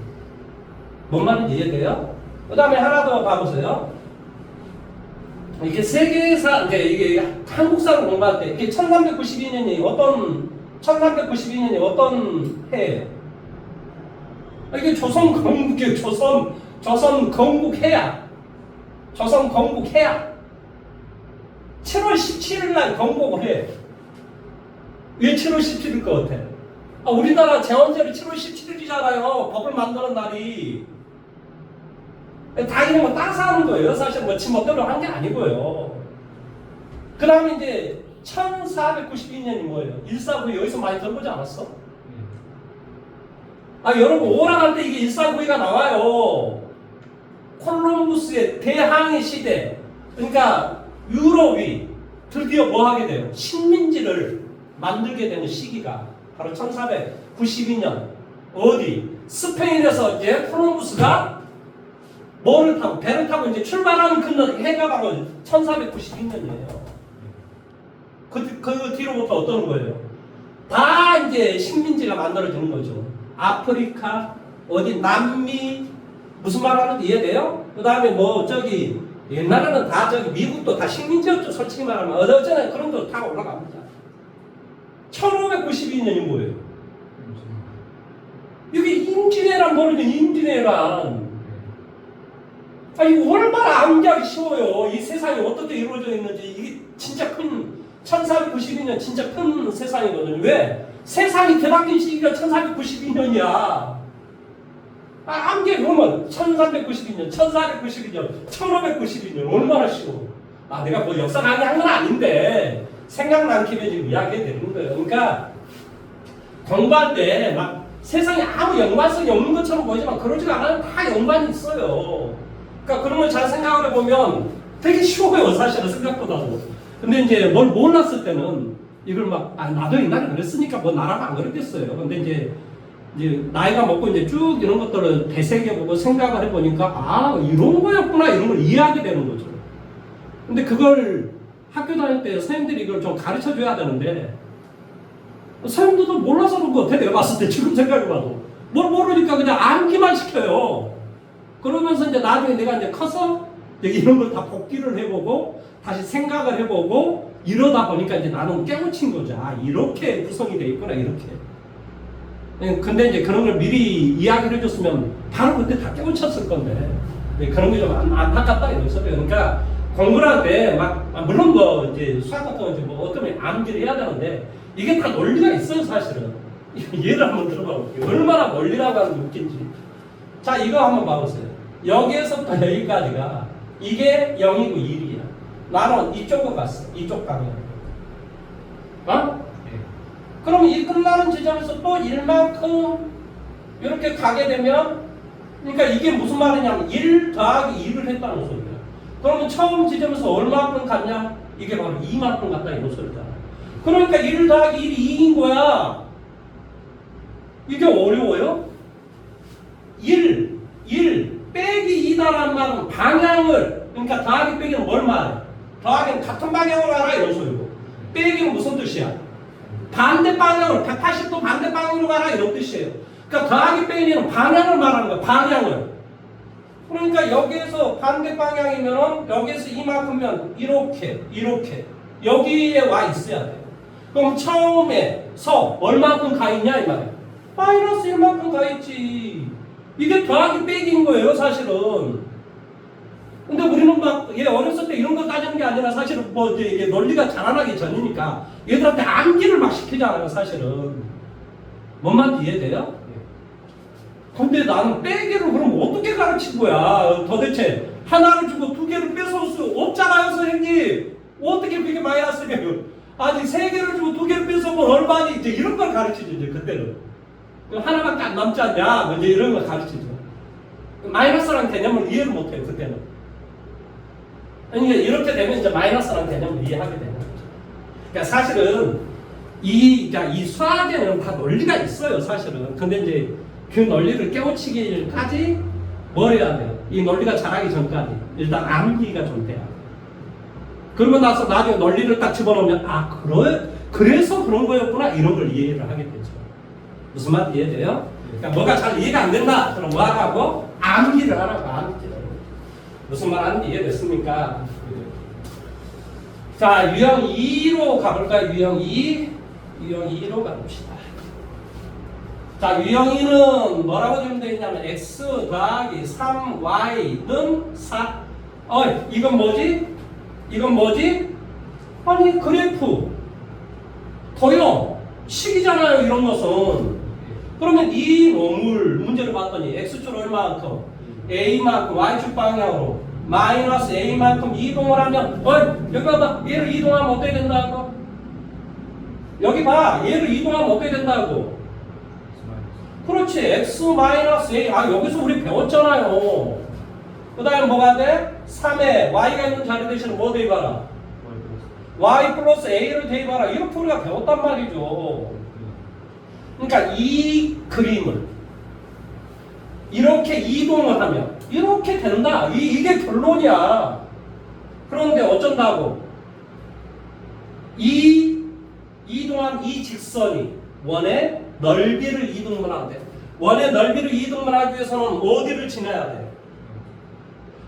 뭔 말인지 이해돼요? 그 다음에 하나 더 봐보세요. 이게 세계사, 이게 한국사를 공부할 때, 이게 1392년이 어떤 해예요? 이게 조선 건국해야. 7월 17일 날 건국을 해. 왜 7월 17일 것 같아? 우리나라 제헌절이 7월 17일이잖아요. 법을 만드는 날이. 다 이런 거 따서 하는 거예요. 사실 뭐 지멋대로 한 게 아니고요. 그 다음에 이제 1492년이 뭐예요? 149 여기서 많이 들어보지 않았어? 여러분 오락할 때 이게 149가 나와요. 콜럼부스의 대항해 시대. 그러니까 유럽이 드디어 뭐 하게 돼요? 식민지를 만들게 되는 시기가 바로 1492년. 어디? 스페인에서 이제 콜럼부스가 뭐를 타고 배를 타고 이제 출발하는 그 해가 바로 1492년이에요. 그 뒤로부터 어떤 거예요? 다 이제 식민지가 만들어지는 거죠. 아프리카, 어디 남미, 무슨 말 하는지 이해돼요? 그 다음에 뭐 저기 옛날에는 다 저기 미국도 다 식민지였죠. 솔직히 말하면 어쩌나 그런 거 다 올라갑니다. 1592년이 뭐예요? 이게 임진왜란 벌어진 임진왜란. 이거 얼마나 암기하기 쉬워요. 이 세상이 어떻게 이루어져 있는지. 이게 진짜 큰 1492년 진짜 큰 세상이거든요. 왜? 세상이 개방된 시기가 1492년이야. 암기해 보면 1392년, 1492년, 1592년 얼마나 쉬워. 내가 뭐 역사 강의한 건 아닌데 생각난 김에 지금 이야기해 드리는 거예요. 그러니까 공부할 때 막 세상에 아무 연관성이 없는 것처럼 보이지만 그러지가 않아요. 다 연관이 있어요. 그러니까 그런 걸 잘 생각을 해보면 되게 쉬워요. 사실은 생각보다도. 근데 이제 뭘 몰랐을 때는 이걸 막 나도 옛날에 그랬으니까 뭐 나라가 안 그러겠어요. 근데 이제 나이가 먹고 이제 쭉 이런 것들을 되새겨보고 생각을 해보니까 이런 거였구나 이런 걸 이해하게 되는 거죠. 근데 그걸 학교 다닐 때 선생님들이 이걸 좀 가르쳐 줘야 되는데 선생님들도 몰라서 그런 것 같아. 내가 봤을 때 지금 생각해봐도 뭘 모르니까 그냥 암기만 시켜요. 그러면서 이제 나중에 내가 이제 커서 이런 걸 다 복기를 해보고 다시 생각을 해보고 이러다 보니까 이제 나는 깨우친 거죠. 이렇게 구성이 돼 있구나 이렇게. 근데 이제 그런 걸 미리 이야기를 해줬으면 바로 그때 다 깨우쳤을 건데 그런 게 좀 안타깝다 이런 소리예요. 그러니까 공부를 할 때 물론 뭐 이제 수학 같은 거 이제 뭐 어쩌면 암기를 해야 되는데 이게 다 논리가 있어요 사실은. 예를 한번 들어봐 볼게요. 얼마나 논리라고 하는 게 웃긴지. 자 이거 한번 봐보세요. 여기에서부터 여기까지가 이게 0이고 1이야. 나는 이쪽으로 갔어. 이쪽 방향. 그럼 이 끝나는 지점에서 또 1만큼 이렇게 가게 되면 그러니까 이게 무슨 말이냐면 1 더하기 2를 했다는 소리야. 그러면 처음 지점에서 얼마큼 갔냐? 이게 바로 2만큼 갔다 이런 소리잖아. 그러니까 1 더하기 1이 2인 거야. 이게 어려워요? 1 빼기 2다라는 말은 방향을 그러니까 더하기 빼기는 뭘 말해? 더하기는 같은 방향으로 하라 이런 소리고 빼기는 무슨 뜻이야? 반대 방향으로 180도 반대 방향으로 가라 이런 뜻이에요. 그러니까 더하기 빼기는 방향을 말하는 거야. 방향을. 그러니까 여기에서 반대 방향이면 여기에서 이만큼면 이렇게 여기에 와 있어야 돼요. 그럼 처음에서 얼마큼 가 있냐 이 말이에요. 마이너스 1만큼 가 있지. 이게 더하기 빼기인 거예요 사실은. 근데 우리는 얘 어렸을 때 이런 거 따지는 게 아니라 사실은 뭐 이제 논리가 자라나기 전이니까 얘들한테 암기를 막 시키잖아요 사실은. 뭔 말인지 이해돼요? 근데 나는 빼기를 그럼 어떻게 가르친 거야? 도대체 하나를 주고 두 개를 뺏어올 수 없잖아요 선생님. 어떻게 그게 마이너스래요? 아니 세 개를 주고 두 개를 뺏어오면 얼마니? 이제 이런 걸 가르치죠 이제 그때는. 하나밖에 안 남지 않냐? 뭐 이제 이런 걸 가르치죠. 마이너스라는 개념을 이해를 못해요 그때는. 그러니까 이렇게 되면 이제 마이너스라는 개념을 이해하게 되는 거죠. 그러니까 사실은 이 수학에는 다 논리가 있어요 사실은. 근데 이제 그 논리를 깨우치기까지 뭘 해야 돼요? 이 논리가 자라기 전까지 일단 암기가 좀 돼요. 그러고 나서 나중에 논리를 딱 집어넣으면 그래서 그런 거였구나 이런 걸 이해를 하게 되죠. 무슨 말 이해돼요? 그러니까 뭐가 잘 이해가 안 된다 그럼 뭐 하라고? 암기를 하라고 암기를. 무슨 말 하는지 이해됐습니까? 자 유형 2로 가볼까요? 유형 2로 가봅시다. 자 유형 2는 뭐라고 적용되어 있냐면 x 더하기 3y는 4. 이건 뭐지? 아니 그래프 도형 식이잖아요 이런 것은. 그러면 이 놈을 문제를 봤더니 x축 얼마만큼 a만큼 y축 방향으로 마이너스 a만큼 이동을 하면 여기 봐봐 얘를 이동하면 어떻게 된다고? 여기 봐 얘를 이동하면 어떻게 된다고? 그렇지 x 마이너스 a 여기서 우리 배웠잖아요. 그 다음에 뭐가 돼? 3에 y가 있는 자리 대신에 뭐 대입하라? y 플러스 a를 대입하라. 이렇게 우리가 배웠단 말이죠. 그러니까 이 그림을 이렇게 이동을 하면 이렇게 된다. 이게 결론이야. 그런데 어쩐다고? 이동한 이 직선이 원의 넓이를 이동분하는데 원의 넓이를 이동분하기 위해서는 어디를 지나야 돼?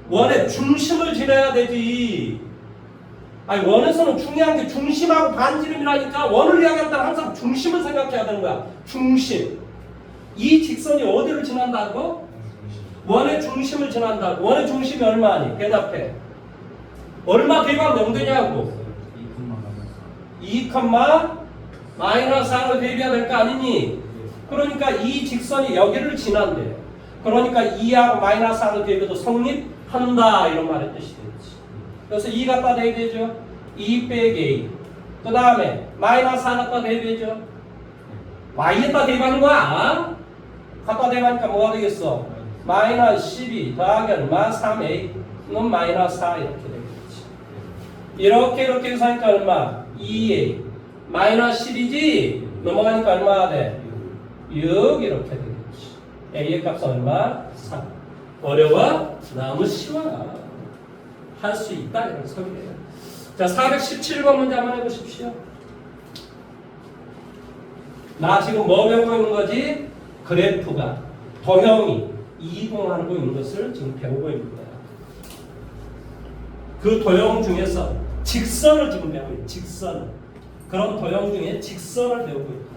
원의 중심을 지나야 되지. 아니 원에서는 중요한 게 중심하고 반지름이라니까. 원을 이야기할 때는 항상 중심을 생각해야 되는 거야. 중심. 이 직선이 어디를 지난다고? 원의 중심을 지난다고. 원의 중심이 얼마니? 대답해. 얼마 대입하면 0되냐고. 2, 마이너스 4로 대입해야 될 거 아니니? 그러니까 이 직선이 여기를 지난대. 그러니까 2하고 마이너스 4로 대입해도 성립한다. 이런 말의 뜻이 되지. 그래서 2 갖다 대입해줘. 2 빼기 A. 그 다음에 마이너스 4 갖다 대입해줘. Y에다 대입하는 거야. 갖다 대입하니까 뭐가 되겠어? 마이너스 12 더하기 얼마? 3A는 마이너스 4 이렇게 되겠지. 이렇게 해서 하니까 얼마? 2A 마이너스 10이지? 넘어가니까 얼마가 돼? 6 이렇게 되겠지. A의 값은 얼마? 3. 어려워? 너무 쉬워. 할 수 있다 이런 소리예요. 자, 417번 문제 한번 해보십시오. 나 지금 뭐 배우고 있는 거지? 그래프가 도형이 이동하고 있는 것을 지금 배우고 있는 거야. 그 도형 중에서 직선을 지금 배우고 있는 직선. 그런 도형 중에 직선을 배우고 있다.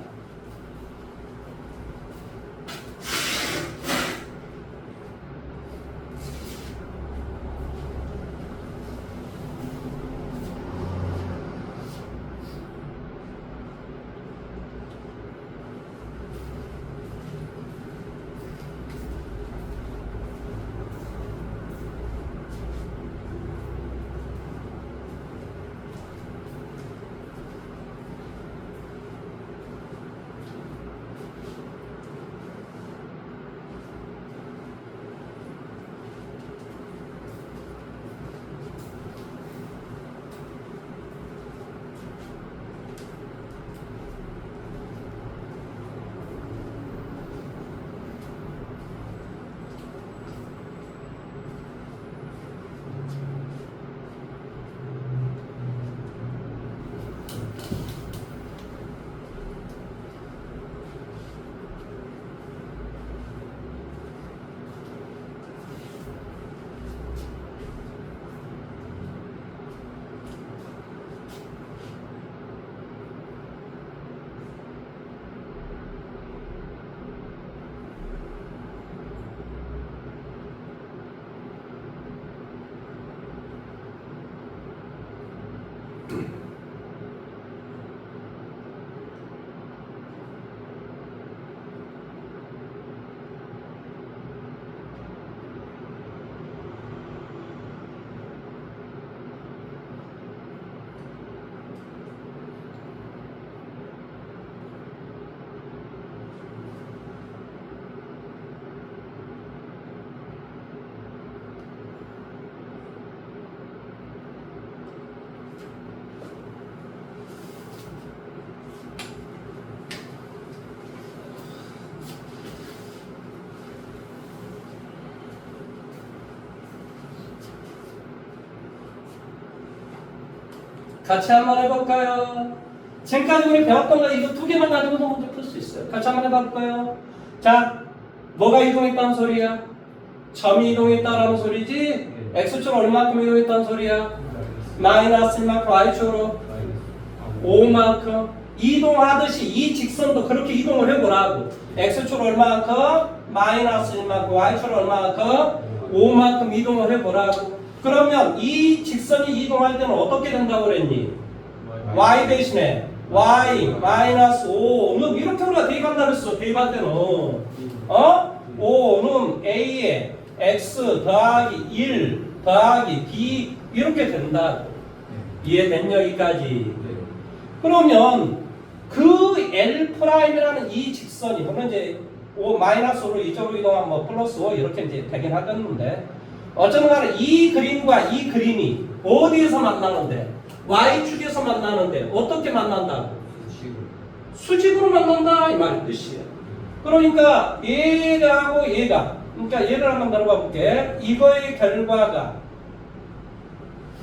같이 한번 해볼까요? 지금까지 우리 배웠던 거 이거 두 개만 가지고도 문제 풀 수 있어요. 같이 한번 해볼까요? 자, 뭐가 이동했다는 소리야? 점이 이동했다라는 소리지? X축으로 얼마큼 이동했다는 소리야? 마이너스 1만큼, Y축으로 5만큼. 이동하듯이 이 직선도 그렇게 이동을 해보라고. X축으로 얼마만큼? 마이너스 1만큼, Y축으로 얼마만큼? 5만큼 이동을 해보라고. 그러면 이 직선이 이동할 때는 어떻게 된다고 그랬니? Y 대신에 Y 마이너스 5는 이렇게 우리가 대입한다 그랬어. 대입할 때는 5는 A에 X 더하기 1 더하기 B 이렇게 된다. 이해된 여기까지? 그러면 그 L'이라는 이 직선이 그러면 이제 5 마이너스 5로 이쪽으로 이동하면 뭐 플러스 5 이렇게 이제 되긴 하겠는데 어쩌면 간에 이 그림과 이 그림이 어디에서 만나는데? Y축에서 만나는데 어떻게 만난다고? 수직으로 만난다 이 말의 뜻이에요. 그러니까 얘하고 얘가 그러니까 예를 한번 들어봐 볼게. 이거의 결과가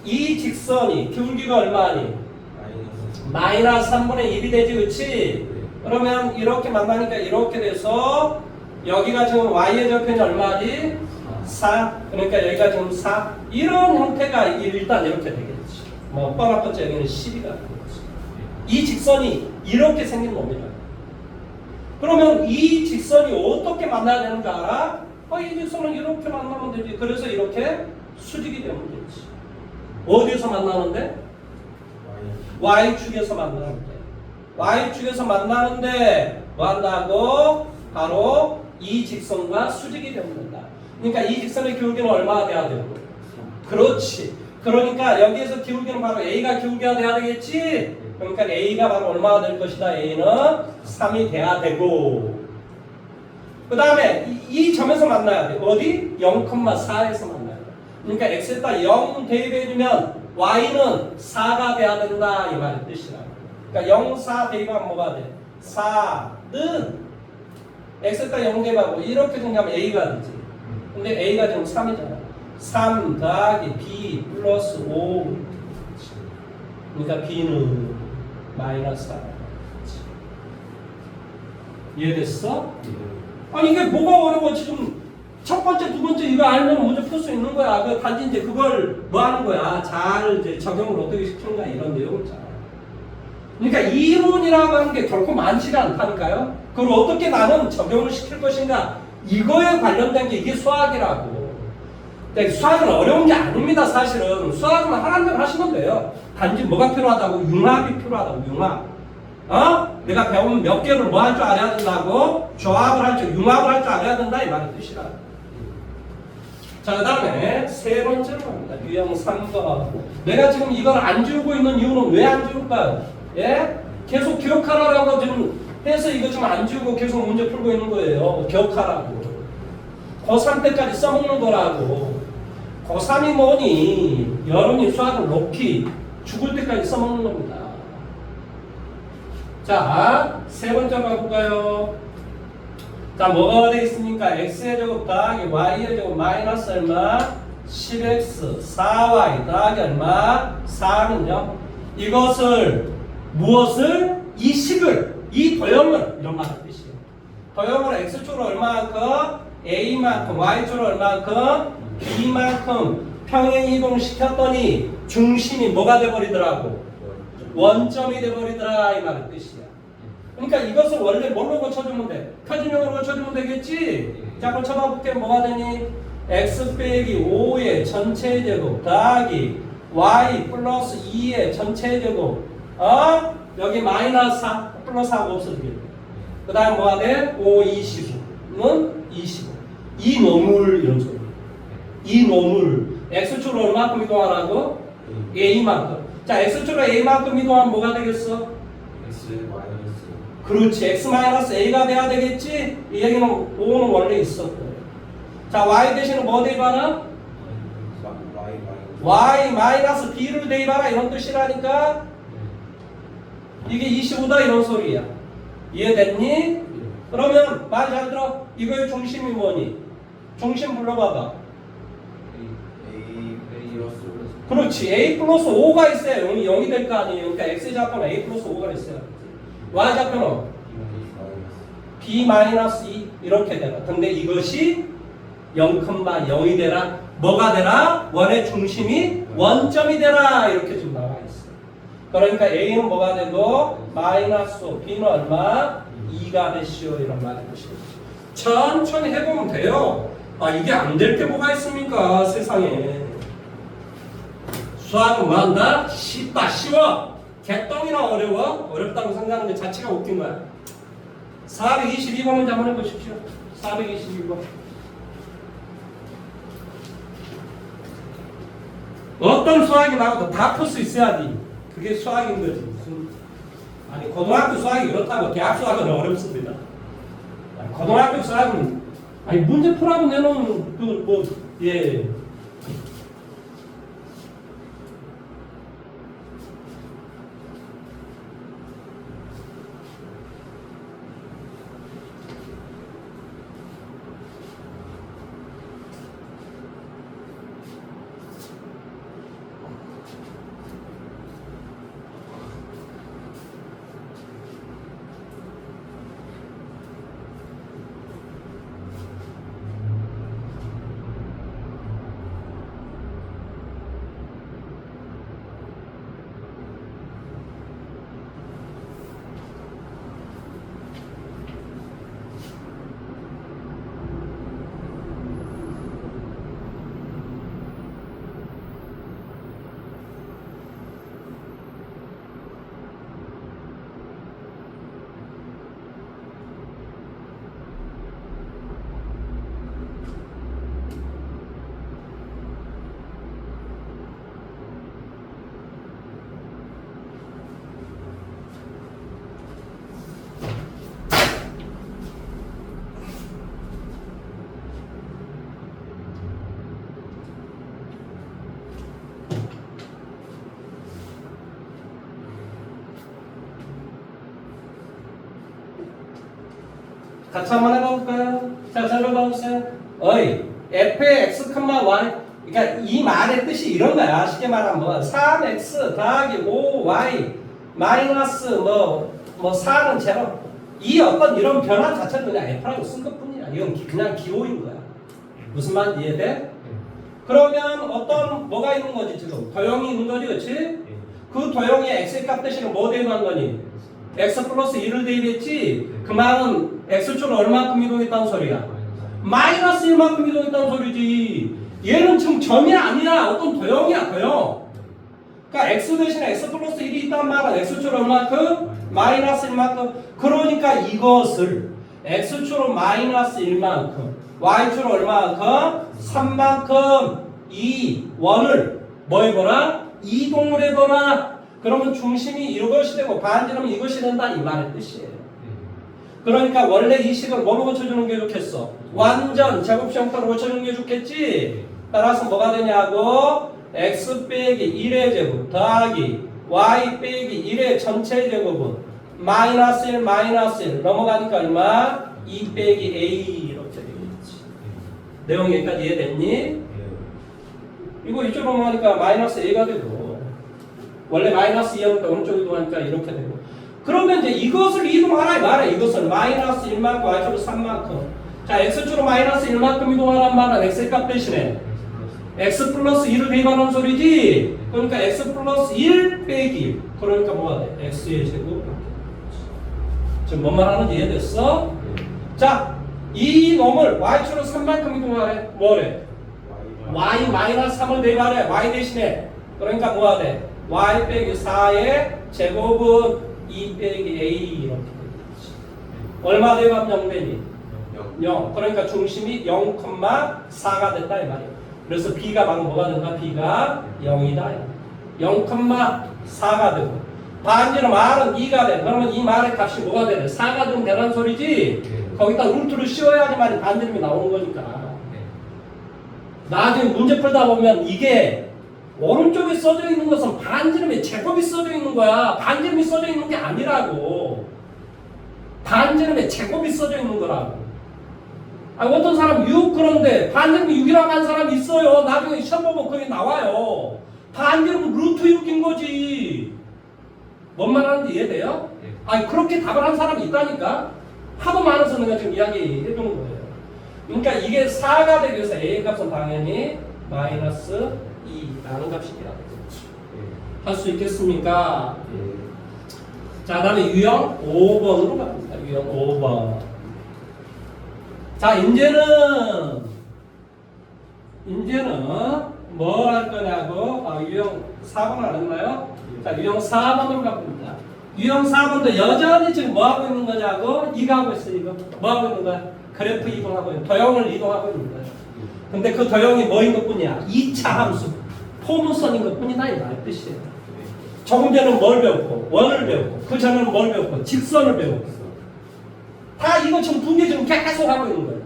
이 직선이 기울기가 얼마니? 마이너스 3분의 1이 되지, 그치? 그러면 이렇게 만나니까 이렇게 돼서 여기가 지금 y의 절편이 얼마지? 4. 그러니까 여기가 지금 4. 이런 형태가 일단 이렇게 되겠지. 뭐 뻔한 여기는 12가 되겠지. 이 직선이 이렇게 생긴 놈이다. 그러면 이 직선이 어떻게 만나야 되는 줄 알아? 이 직선은 이렇게 만나면 되지. 그래서 이렇게 수직이 되면 되지. 어디에서 만나는데? Y축에서 만나는데. Y축에서 만나는데 뭐 한다고? 바로 이 직선과 수직이 되면 된다. 그러니까 이 직선의 기울기는 얼마가 돼야 되고? 그렇지. 그러니까 여기에서 기울기는 바로 A가 기울기가 돼야 되겠지? 그러니까 A가 바로 얼마가 될 것이다. A는 3이 돼야 되고, 그 다음에 이 점에서 만나야 돼. 어디? 0,4에서 만나야 돼. 그러니까 X에다 0 대입해주면 Y는 4가 돼야 된다. 이 말의 뜻이라. 그러니까 0, 4 대입하면 뭐가 돼? 4는 X에다 0 대입하고 이렇게 정리하면 A가 되지. 근데 A가 지금 3이잖아. 3 더하기 B 플러스 5. 그러니까 B는 마이너스 4. 이해됐어? 아니 이게 뭐가 어려워? 지금 첫 번째, 두 번째 이거 알면 문제 풀 수 있는 거야. 그 단지 이제 그걸 뭐 하는 거야? 잘 이제 적용을 어떻게 시키는가 이런 내용을 있잖아. 그러니까 이론이라고 하는 게 결코 많지가 않다니까요. 그걸 어떻게 나는 적용을 시킬 것인가? 이거에 관련된 게 이게 수학이라고. 근데 수학은 어려운 게 아닙니다. 사실은 수학은 하라는 대로 하시면 돼요. 단지 뭐가 필요하다고? 융합이 필요하다고. 융합. 내가 배우면 몇 개를 뭐 할 줄 알아야 된다고? 조합을 할 줄, 융합을 할 줄 알아야 된다 이 말의 뜻이라. 자, 그 다음에 세 번째로 갑니다. 유형 3번. 내가 지금 이걸 안 지우고 있는 이유는 왜 안 지울까요? 예? 계속 기억하라고 지금 해서 이거 지금 안 지우고 계속 문제 풀고 있는 거예요. 기억하라고. 고3 때까지 써먹는 거라고. 고3이 뭐니? 여러분이 수학을 높이 죽을 때까지 써먹는 겁니다. 자, 세 번째 가볼까요? 자, 뭐가 되어 있습니까? x의 제곱 더하기 y의 제곱 마이너스 얼마? 10x 4y 더하기 얼마? 4는요? 이것을 무엇을? 이 식을, 이 도형을 이런 말의 뜻이에요. 도형을 x축으로 얼마만큼? a만큼, y축으로 얼마만큼? b만큼 평행 이동시켰더니 중심이 뭐가 돼버리더라고? 원점이 돼버리더라 이 말의 뜻이야. 그러니까 이것을 원래 뭘로 고쳐주면 돼? 표준형으로 고쳐주면 되겠지? 자, 고쳐봐 볼게. 뭐가 되니? x 빼기 5의 전체 제곱 더하기 y 플러스 2의 전체 제곱 여기 마이너스 4 플러스 4가 없어지겠네. 그 다음 뭐가 돼? 5, 25는 25. 이 놈을 이런 소리. 이 놈을 x축으로 얼마큼 이동하라고? a만큼. 자, x축으로 a만큼 이동하면 뭐가 되겠어? X 마이너스. 그렇지. x-a가 돼야 되겠지? 이 얘기는 5는 원래 있었고. 자, y 대신에 뭐 대입하나? y 마이너스 b를 대입하라 이런 뜻이라니까. 이게 25다 이런 소리야. 이해됐니? 그러면 말 잘 들어. 이거의 중심이 뭐니? 중심 불러봐봐. 그렇지. a 플러스 5가 있어야 0이 될 거 아니에요. 그러니까 x 좌표는 a 플러스 5가 있어요. y 좌표는 b 마이너스 2 이렇게 되라. 근데 이것이 0,0이 되라. 뭐가 되라? 원의 중심이 원점이 되라. 이렇게 좀 나와 있어. 그러니까 a는 뭐가 되고 마이너스 5, b는 얼마? 2가 되시오. 이런 말이 되시오. 천천히 해보면 돼요. 이게 안 될 게 뭐가 있습니까? 세상에. 수학은 뭐 한다? 쉽다, 쉬워. 개똥이나 어려워? 어렵다고 생각하는 게 자체가 웃긴 거야. 422번 문제 한번 해보십시오. 422번. 어떤 수학이 나와도 다 풀 수 있어야지. 그게 수학인 거지. 아니, 고등학교 수학이 그렇다고 대학 수학은 어렵습니다. 고등학교 수학은, 문제 풀라고 내놓은, 예. 같이 한번 해볼까요? 자, 잘 봐보세요. 어이, f의 x, y. 그러니까 이 말의 뜻이 이런 거야. 쉽게 말하면 3x 더하기 5y 마이너스 뭐 4는 제로. 이 어떤 이런 변화 자체는 그냥 f라고 쓴 것뿐이야. 이건 그냥 기호인 거야. 무슨 말 이해돼? 그러면 어떤 뭐가 있는 거지 지금? 도형이 있는 거지, 그렇지? 그 도형이 x의 값 대신에 뭐 대입한 거니? x 플러스 1을 대입했지? 그 말은 x축으로 얼마큼 이동했다는 소리야? 마이너스 1만큼 이동했다는 소리지. 얘는 지금 점이 아니야. 어떤 도형이야, 도형. 그러니까 x 대신에 x 플러스 1이 있단 말은 x축으로 얼마큼? 마이너스 1만큼. 그러니까 이것을 x축으로 마이너스 1만큼, y축으로 얼마만큼? 3만큼 이 원을 뭐 해보라? 이동을 해보라. 그러면 중심이 이것이 되고 반지름은 이것이 된다 이 말의 뜻이에요. 그러니까 원래 이 식을 뭐로 고쳐주는 게 좋겠어? 완전 제곱식 형태로 고쳐주는 게 좋겠지? 따라서 뭐가 되냐고? x 빼기 1의 제곱 더하기 y 빼기 1의 전체 제곱은 마이너스 1 마이너스 1 넘어가니까 얼마? 2 빼기 a 이렇게 되겠지. 내용 여기까지 이해됐니? 이거 이쪽으로 넘어가니까 마이너스 a가 되고 원래 마이너스 2였는데 오른쪽 이동하니까 이렇게 되고 그러면 이제 이것을 이동하라 이 말이야. 이것을 마이너스 1만큼 y축으로 3만큼 자 x축으로 마이너스 1만큼 이동하란 말은 x의 값 대신에 x 플러스 1을 대입하는 소리지. 그러니까 x 플러스 1 빼기 1 그러니까 뭐가 돼? x의 제곱 지금 뭔 말 하는지 이해됐어? 자, 이 놈을 y축으로 3만큼 이동하래. 뭐래? y 마이너스 3을 대입하래. y 대신에 그러니까 뭐가 돼? y 빼기 4의 제곱은 2 빼기 a 이렇게 되겠지. 얼마 대입하면 0 되니? 0. 그러니까 중심이 0,4가 됐다 이 말이야. 그래서 b가 방금 뭐가 된다? b가 0이다. 0,4가 되고 반지름 r은 2가 돼. 그러면 이 말의 값이 뭐가 되네? 4가 좀 되는 소리지. 거기다 루트를 씌워야지만 반지름이 나오는 거니까. 나중에 문제 풀다 보면 이게 오른쪽에 써져 있는 것은 반지름의 제곱이 써져 있는 거야. 반지름이 써져 있는 게 아니라고. 반지름의 제곱이 써져 있는 거라고. 아니, 어떤 사람 6 그런데 반지름이 6이라고 한 사람이 있어요. 나중에 시험 보면 그게 나와요. 반지름은 루트 6인 거지. 뭔 말 하는지 이해돼요? 아니 그렇게 답을 한 사람이 있다니까. 하도 많아서 내가 지금 이야기해 주는 거예요. 그러니까 이게 4가 되기 위해서 a 값은 당연히 마이너스 2라는 값이 돼야 되겠지. 할 수 있겠습니까? 자, 다음에 유형 5번으로 갑니다. 유형 5번. 자, 이제는 뭐 할 거냐고? 유형 4번 안 했나요? 자, 유형 4번으로 갑니다. 유형 4번도 여전히 지금 뭐 하고 있는 거냐고? 이거 하고 있어, 이거. 뭐 하고 있는 거야? 그래프 이동하고 있는 거야. 도형을 이동하고 있는 거야. 근데 그 도형이 뭐인 것 뿐이야? 2차 함수. 포문선인 것 뿐이다, 이 말 뜻이에요. 조금 전에는 뭘 배웠고, 원을 배웠고, 그 전에는 뭘 배웠고, 직선을 배웠고. 다 이거 지금 두 개 지금 계속 하고 있는 거예요.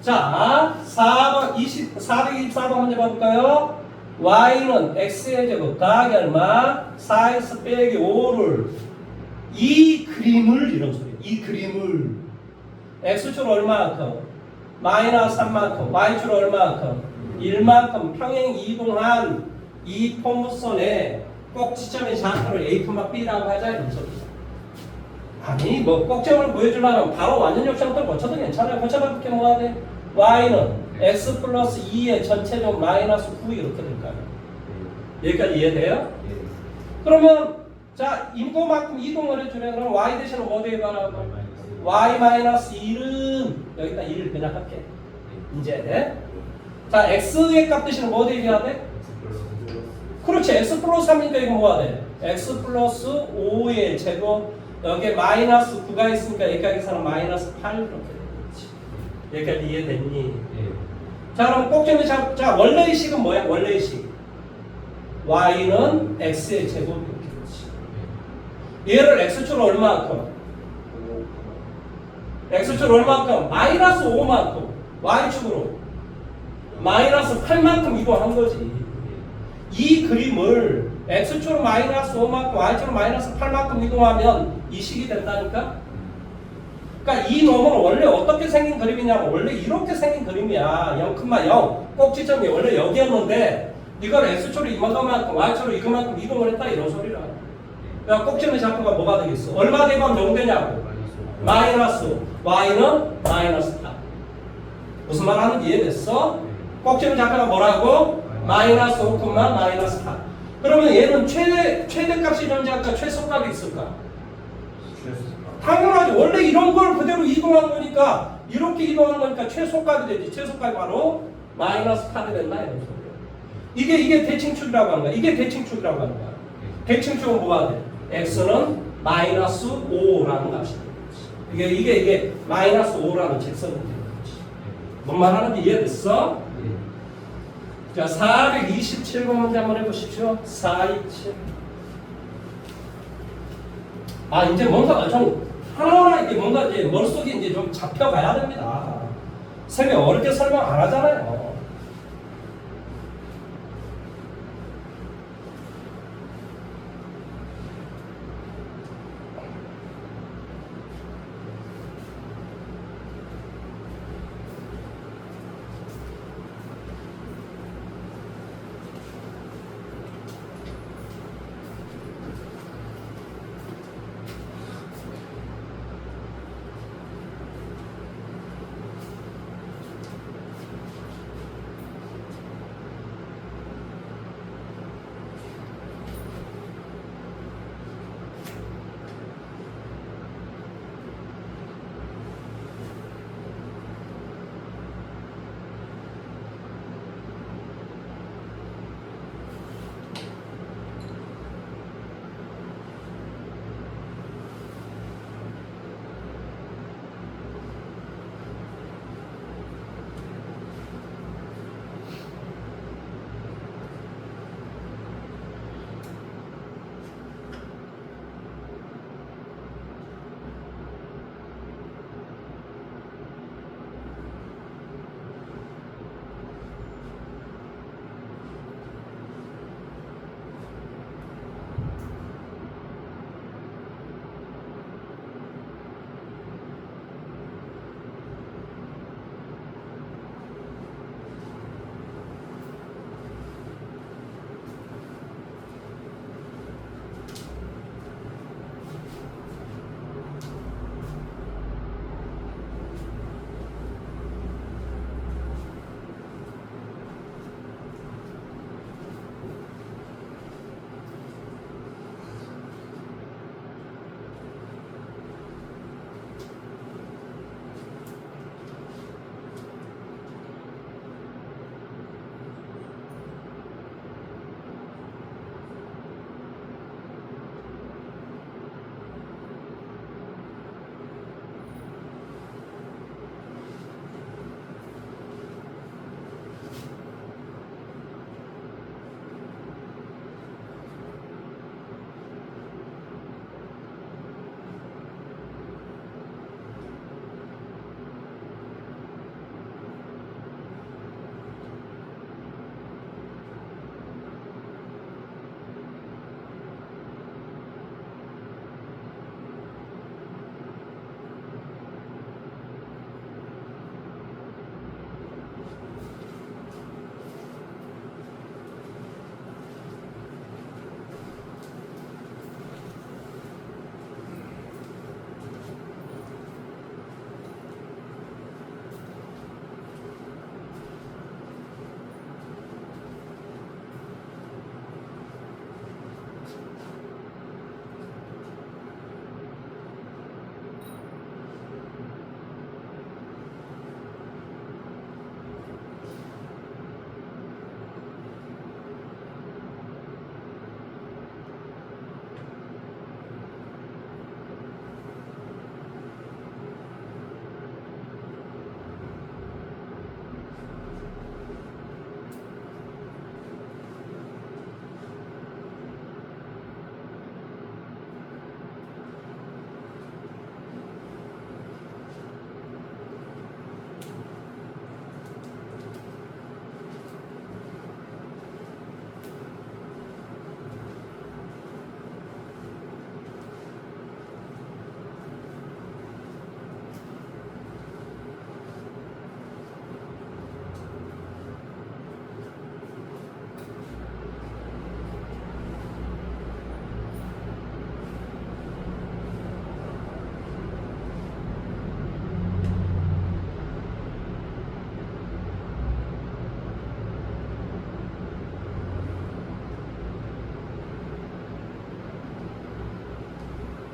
자, 424번 한번 해볼까요? y는 x의 제곱 더하기 얼마? 4x 빼기 5를 이 그림을 이런 소리. 이 그림을 x축으로 얼마만큼? 마이너스 3만큼. y축으로 얼마만큼? 1만큼 평행 이동한 이 포무선에 꼭 지점의 좌표를 a, b라고 하자 이런 소리죠. 아니 뭐 꼭점을 보여주려면 바로 완전 역형도 고쳐도 괜찮아요. 고쳐볼게 뭐가 돼? y는 x 플러스 2의 전체적 마이너스 9 이렇게 될까요? 여기까지 이해돼요? 그러면 자 인도만큼 이동을 해주래. 그럼 y 대신에 뭐 대입하라고? y 마이너스 1은 여기다 1을 그냥 할게. 이제 자 x의 값 대신에 뭐 대입해야 돼? 그렇지. x 플러스 3이니까 이거 뭐가 돼? x 플러스 5의 제곱 여기에 마이너스 9가 있으니까 여기까지서는 마이너스 8 이렇게 되겠지. 여기까지 이해됐니? 자 그럼 꼭점이 자 원래의 식은 뭐야? 원래의 식 y는 x의 제곱 이렇게 되지. 얘를 x축으로 얼마만큼? x축으로 얼마만큼? 마이너스 5만큼. y축으로 마이너스 8만큼 이동한 거지. 이 그림을 x축으로 마이너스 5만큼 y축으로 마이너스 8만큼 이동하면 이 식이 된다니까? 그러니까 이 놈은 원래 어떻게 생긴 그림이냐면 원래 이렇게 생긴 그림이야. 0,0 꼭지점이 원래 여기였는데 이걸 x축으로 이만큼 y축으로 이만큼 이동을 했다 이런 소리라. 그러니까 꼭지점의 좌표가 뭐가 되겠어? 얼마 대면 0 되냐고? 마이너스 y는 마이너스 8. 무슨 말 하는지 이해됐어? 꼭지점 좌표가 뭐라고? 마이너스 5, 마이너스 8. 그러면 얘는 최대값이 존재할까? 최소값이 있을까? 당연하지. 원래 이런 걸 그대로 이동한 거니까 이렇게 이동한 거니까 최소값이 되지. 최소값이 바로 마이너스 8이 된다 이런 소리야. 이게 대칭축이라고 하는 거야. 이게 대칭축이라고 하는 거야. 대칭축은 뭐가 돼? x는 마이너스 5라는 값이 되는 거지. 이게 마이너스 5라는 직선이 되는 거지. 뭔 말 하는지 이해됐어? 자, 427번 문제 한번 해보십시오. 427. 아, 이제 뭔가 좀 하나하나 이게 뭔가 이제 머릿속에 이제 좀 잡혀가야 됩니다. 어렵게 설명 안 하잖아요.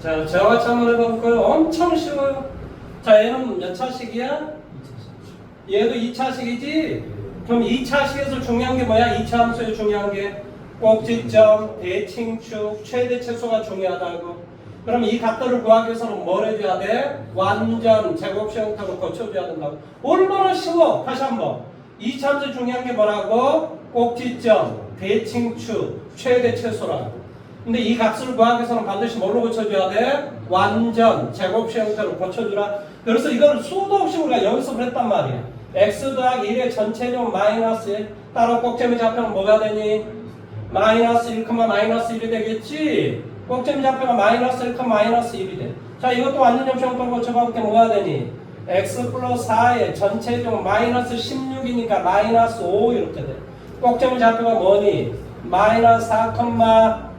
자, 저와 같이 한번 해볼까요? 엄청 쉬워요. 자, 얘는 몇 차식이야? 얘도 2차식이지? 그럼 2차식에서 중요한 게 뭐야? 2차 함수의 중요한 게 꼭지점, 대칭축, 최대 최소가 중요하다고. 그럼 이 값들을 구하기 위해서는 뭘 해줘야 돼? 완전 제곱식 형태로 고쳐줘야 된다고. 얼마나 쉬워? 다시 한번. 2차 함수 중요한 게 뭐라고? 꼭지점, 대칭축, 최대 최소라고. 근데 이 값을 구하기 위해서는 반드시 뭘로 고쳐줘야 돼? 완전 제곱식 형태로 고쳐주라. 그래서 이걸 수도 없이 우리가 연습을 했단 말이야. x 더하기 1의 전체적 마이너스 1. 따로 꼭지점이 잡히면 뭐가 되니? 마이너스 1, 마이너스 1이 되겠지? 꼭지점이 잡히면 마이너스 1, 마이너스 1이 돼. 자, 이것도 완전 접시 형태로 고쳐봐볼게 뭐가 되니? x 플러스 4의 전체적 마이너스 16이니까 마이너스 5 이렇게 돼. 꼭지점이 잡히면 뭐니? 마이너스 4,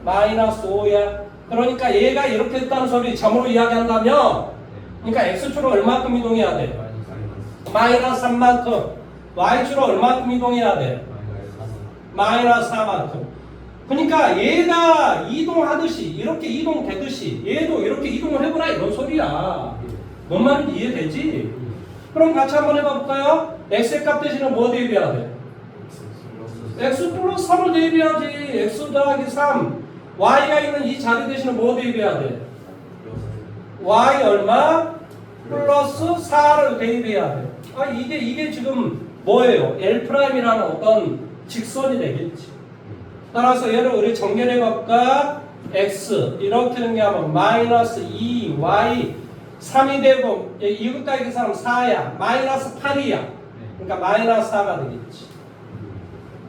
마이너스 5야. 그러니까 얘가 이렇게 했다는 소리 점으로 이야기한다면, 그러니까 x축으로 얼마큼 이동해야 돼? 마이너스 3만큼. y축으로 얼마큼 이동해야 돼? 마이너스 4만큼. 그러니까 얘가 이동하듯이 이렇게 이동되듯이 얘도 이렇게 이동을 해보라 이런 소리야. 뭔 말인지 이해되지? 그럼 같이 한번 해볼까요? x의 값 대신에 뭐 대입해야 돼? x 플러스 3을 대입해야지. x 더하기 3. y가 있는 이 자리 대신에 뭐 대입해야 돼? y 얼마? 플러스 4를 대입해야 돼. 아, 이게 지금 뭐예요? L'이라는 어떤 직선이 되겠지. 따라서 얘를 우리 정렬해 볼까? x 이렇게 정리하면 마이너스 2y 3이 되고 이것까지 계산하면 4야. 마이너스 8이야. 그러니까 마이너스 4가 되겠지.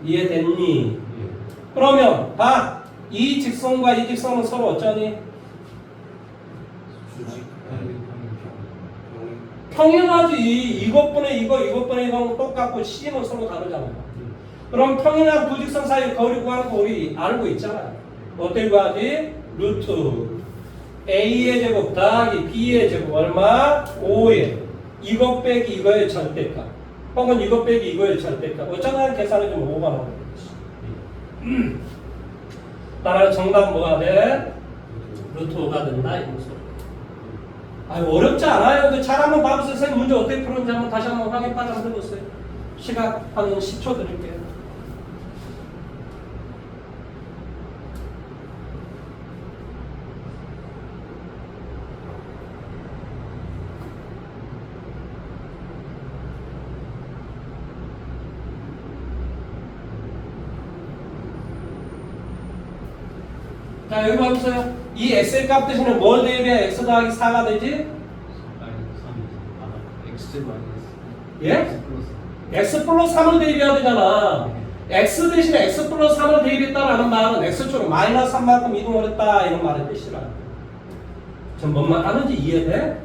이해됐니? 그러면 봐. 이 직선과 이 직선은 서로 어쩌니? 평행하지. 이것분의 이거, 이것분의 이거는 똑같고 C는 서로 다르잖아. 그럼 평행한 두 직선 사이 거리 구하는 거 우리 알고 있잖아. 어떻게 구하지? 루트 A의 제곱 더하기 B의 제곱 얼마? 5에 이것 빼기 이거의 절대값 혹은 이것 빼기 이거의 절대값 어쩌면 계산을 좀 오버가 나오겠지. 따라서 정답은 뭐가 돼? 루트 5가 된다 이런 소리. 아유 어렵지 않아요. 잘 한번 봐보세요. 선생님 문제 어떻게 풀었는지 한번 다시 한번 확인 빨리 한번 해보세요. 시간 한 10초 드릴게요. 자 여기 봐보세요. 이 x의 값 대신에 뭘 대입해야 x 더하기 4가 되지? 예? x 플러스 3을 대입해야 되잖아. x 대신에 x 플러스 3을 대입했다라는 말은 x축으로 마이너스 3만큼 이동을 했다 이런 말의 뜻이라. 지금 뭔 말 하는지 이해돼?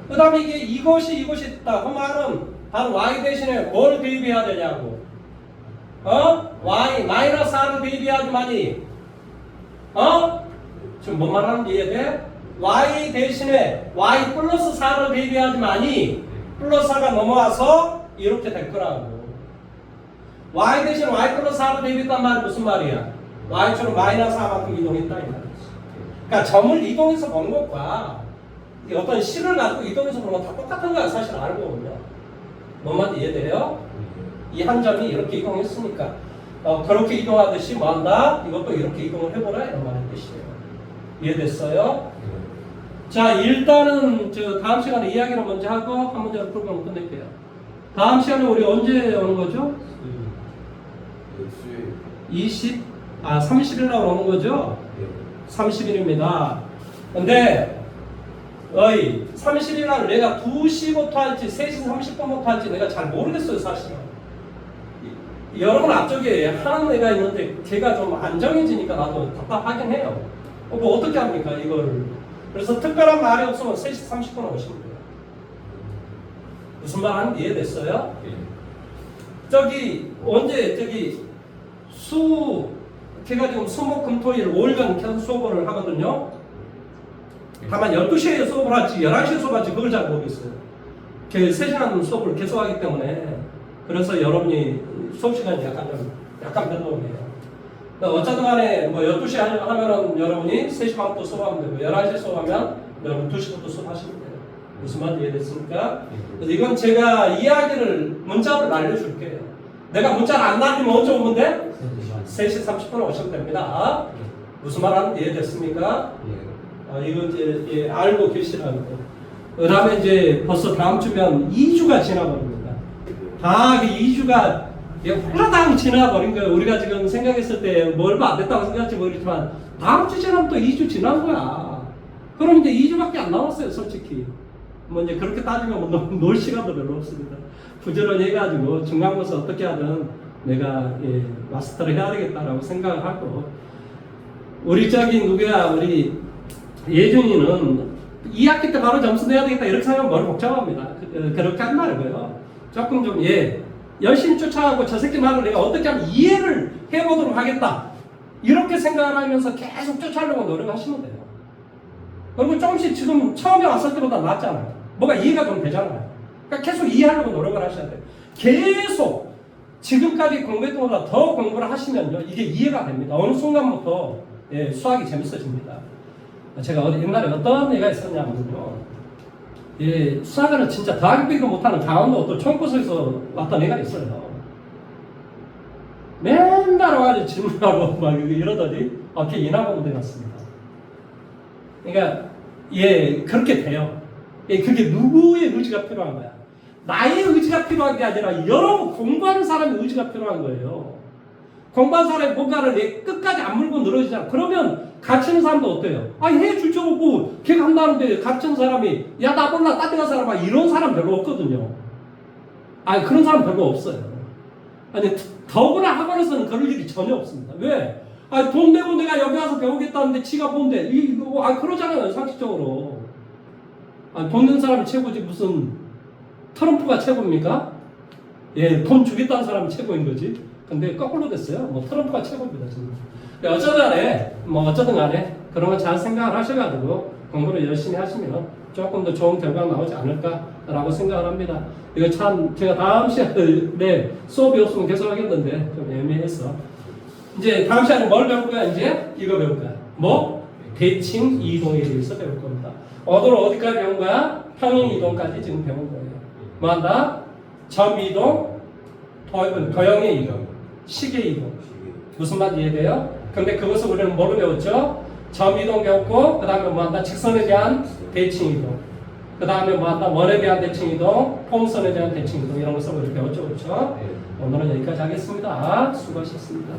그 다음에 이것이 있다. 그 말은 바로 y 대신에 뭘 대입해야 되냐고. y 마이너스 4를 대입해야지만이 지금 뭔 말하는지 이해돼? y 대신에 y 플러스 4를 대입해야지만이 플러스 4가 넘어와서 이렇게 될 거라고. y 대신 y 플러스 4를 대입했단 말이 무슨 말이야? y처럼 마이너스 4만큼 이동했다 이 말이지. 그러니까 점을 이동해서 보는 것과 어떤 실을 가지고 이동해서 보는 건 다 똑같은 거야 사실 알고 보면. 뭔 말인지 이해돼요? 이 한 점이 이렇게 이동했으니까 그렇게 이동하듯이 뭐 한다? 이것도 이렇게 이동을 해보라 이런 말의 뜻이에요. 이해됐어요? 자 일단은 다음 시간에 이야기를 먼저 하고 한 문제를 풀고 끝낼게요. 다음 시간에 우리 언제 오는 거죠? 30일 날 오는 거죠? 30일입니다. 근데 30일 날 내가 2시부터 할지 3시 30분부터 할지 내가 잘 모르겠어요 사실은. 여러분 앞쪽에 하는 애가 있는데 걔가 좀 안 정해지니까 나도 답답하긴 해요. 뭐 어떻게 합니까 이걸. 그래서 특별한 말이 없으면 3시 30분 오시면 돼요. 무슨 말 하는지 이해됐어요? 걔가 지금 수목금토일 5일간 계속 수업을 하거든요. 다만 12시에 수업을 할지 11시에 수업을 할지 그걸 잘 모르겠어요. 걔 3시간 수업을 계속 하기 때문에. 그래서 여러분이 수업 시간이 약간 변동이에요. 어쨌든 간에 뭐 12시 하면은 여러분이 3시 반부터 수업하면 되고 11시에 수업하면 여러분 2시부터 수업하시면 돼요. 무슨 말 이해됐습니까? 그래서 이건 제가 이야기를 문자로 날려줄게요. 내가 문자를 안 날리면 언제 오면 돼? 3시 30분에 오시면 됩니다. 무슨 말 하는지 이해됐습니까? 이건 이제 예, 알고 계시라는 거. 그 다음에 이제 벌써 다음 주면 2주가 지나버립니다. 다 그 2주가 홀라당 지나버린 거예요. 우리가 지금 생각했을 때 뭐 얼마 안 됐다고 생각할지 모르겠지만 다음 주 지나면 또 2주 지난 거야. 그럼 이제 2주밖에 안 남았어요, 솔직히. 뭐 이제 그렇게 따지면 뭐 놀 시간도 별로 없습니다. 부지런히 해가지고 중간고사 어떻게 하든 내가 예, 마스터를 해야 되겠다라고 생각을 하고 우리 저기 누구야 우리 예준이는 2학기 때 바로 점수 내야 되겠다 이렇게 생각하면 머리 복잡합니다. 그렇게 한 말이고요. 조금 좀 예, 열심히 쫓아가고 저 새끼 말을 내가 어떻게 하면 이해를 해보도록 하겠다 이렇게 생각을 하면서 계속 쫓아가려고 노력하시면 돼요. 그리고 조금씩 지금 처음에 왔을 때보다 낫잖아요. 뭐가 이해가 좀 되잖아요. 그러니까 계속 이해하려고 노력을 하셔야 돼요. 계속 지금까지 공부했던 것보다 더 공부를 하시면요 이게 이해가 됩니다. 어느 순간부터 예, 수학이 재밌어집니다. 제가 옛날에 어떤 애가 있었냐면요 예, 수학을 진짜 더하기 못하는 강원도 어떤 총고소에서 왔던 애가 있어요. 맨날 와가지고 질문하고 막 이러더니 걔 인하공대 갔습니다. 그러니까 예 그렇게 돼요. 예, 그게 누구의 의지가 필요한 거야. 나의 의지가 필요한 게 아니라 여러분 공부하는 사람의 의지가 필요한 거예요. 공부하는 사람이 뭔가를 끝까지 안 물고 늘어지잖아. 그러면 가르치는 사람도 어때요? 해줄 줄 없고 걔가 한다는데 가르치는 사람이 야 나 몰라 딴 데 가서 살아봐 이런 사람 별로 없거든요. 그런 사람 별로 없어요. 더구나 학원에서는 그럴 일이 전혀 없습니다. 왜? 돈 내고 내가 여기 와서 배우겠다는데 지가 뭔데? 그러잖아요 상식적으로. 돈 낸 사람이 최고지 무슨 트럼프가 최고입니까? 예, 돈 주겠다는 사람이 최고인 거지. 근데 거꾸로 됐어요. 뭐 트럼프가 최고입니다 지금. 어쩌든 간에 그런 거 잘 생각을 하셔가지고 공부를 열심히 하시면 조금 더 좋은 결과가 나오지 않을까라고 생각을 합니다. 이거 참 제가 다음 시간에 수업이 없으면 계속 하겠는데 좀 애매해서 이제 다음 시간에 뭘 배울 거야? 이제 이거 배울 거야. 뭐? 대칭 이동에 대해서 배울 겁니다. 어디까지 배운 거야? 평행 이동까지 지금 배운 거예요. 뭐 한다? 점 이동, 도형의 이동, 시계 이동. 무슨 말 이해돼요? 근데 그것을 우리는 뭐로 배웠죠? 점 이동 배웠고 그 다음에 뭐 한다? 직선에 대한 대칭 이동. 그 다음에 뭐 한다? 원에 대한 대칭 이동, 폼선에 대한 대칭 이동 이런 것을 우리 배웠죠, 그렇죠? 오늘은 여기까지 하겠습니다. 수고하셨습니다.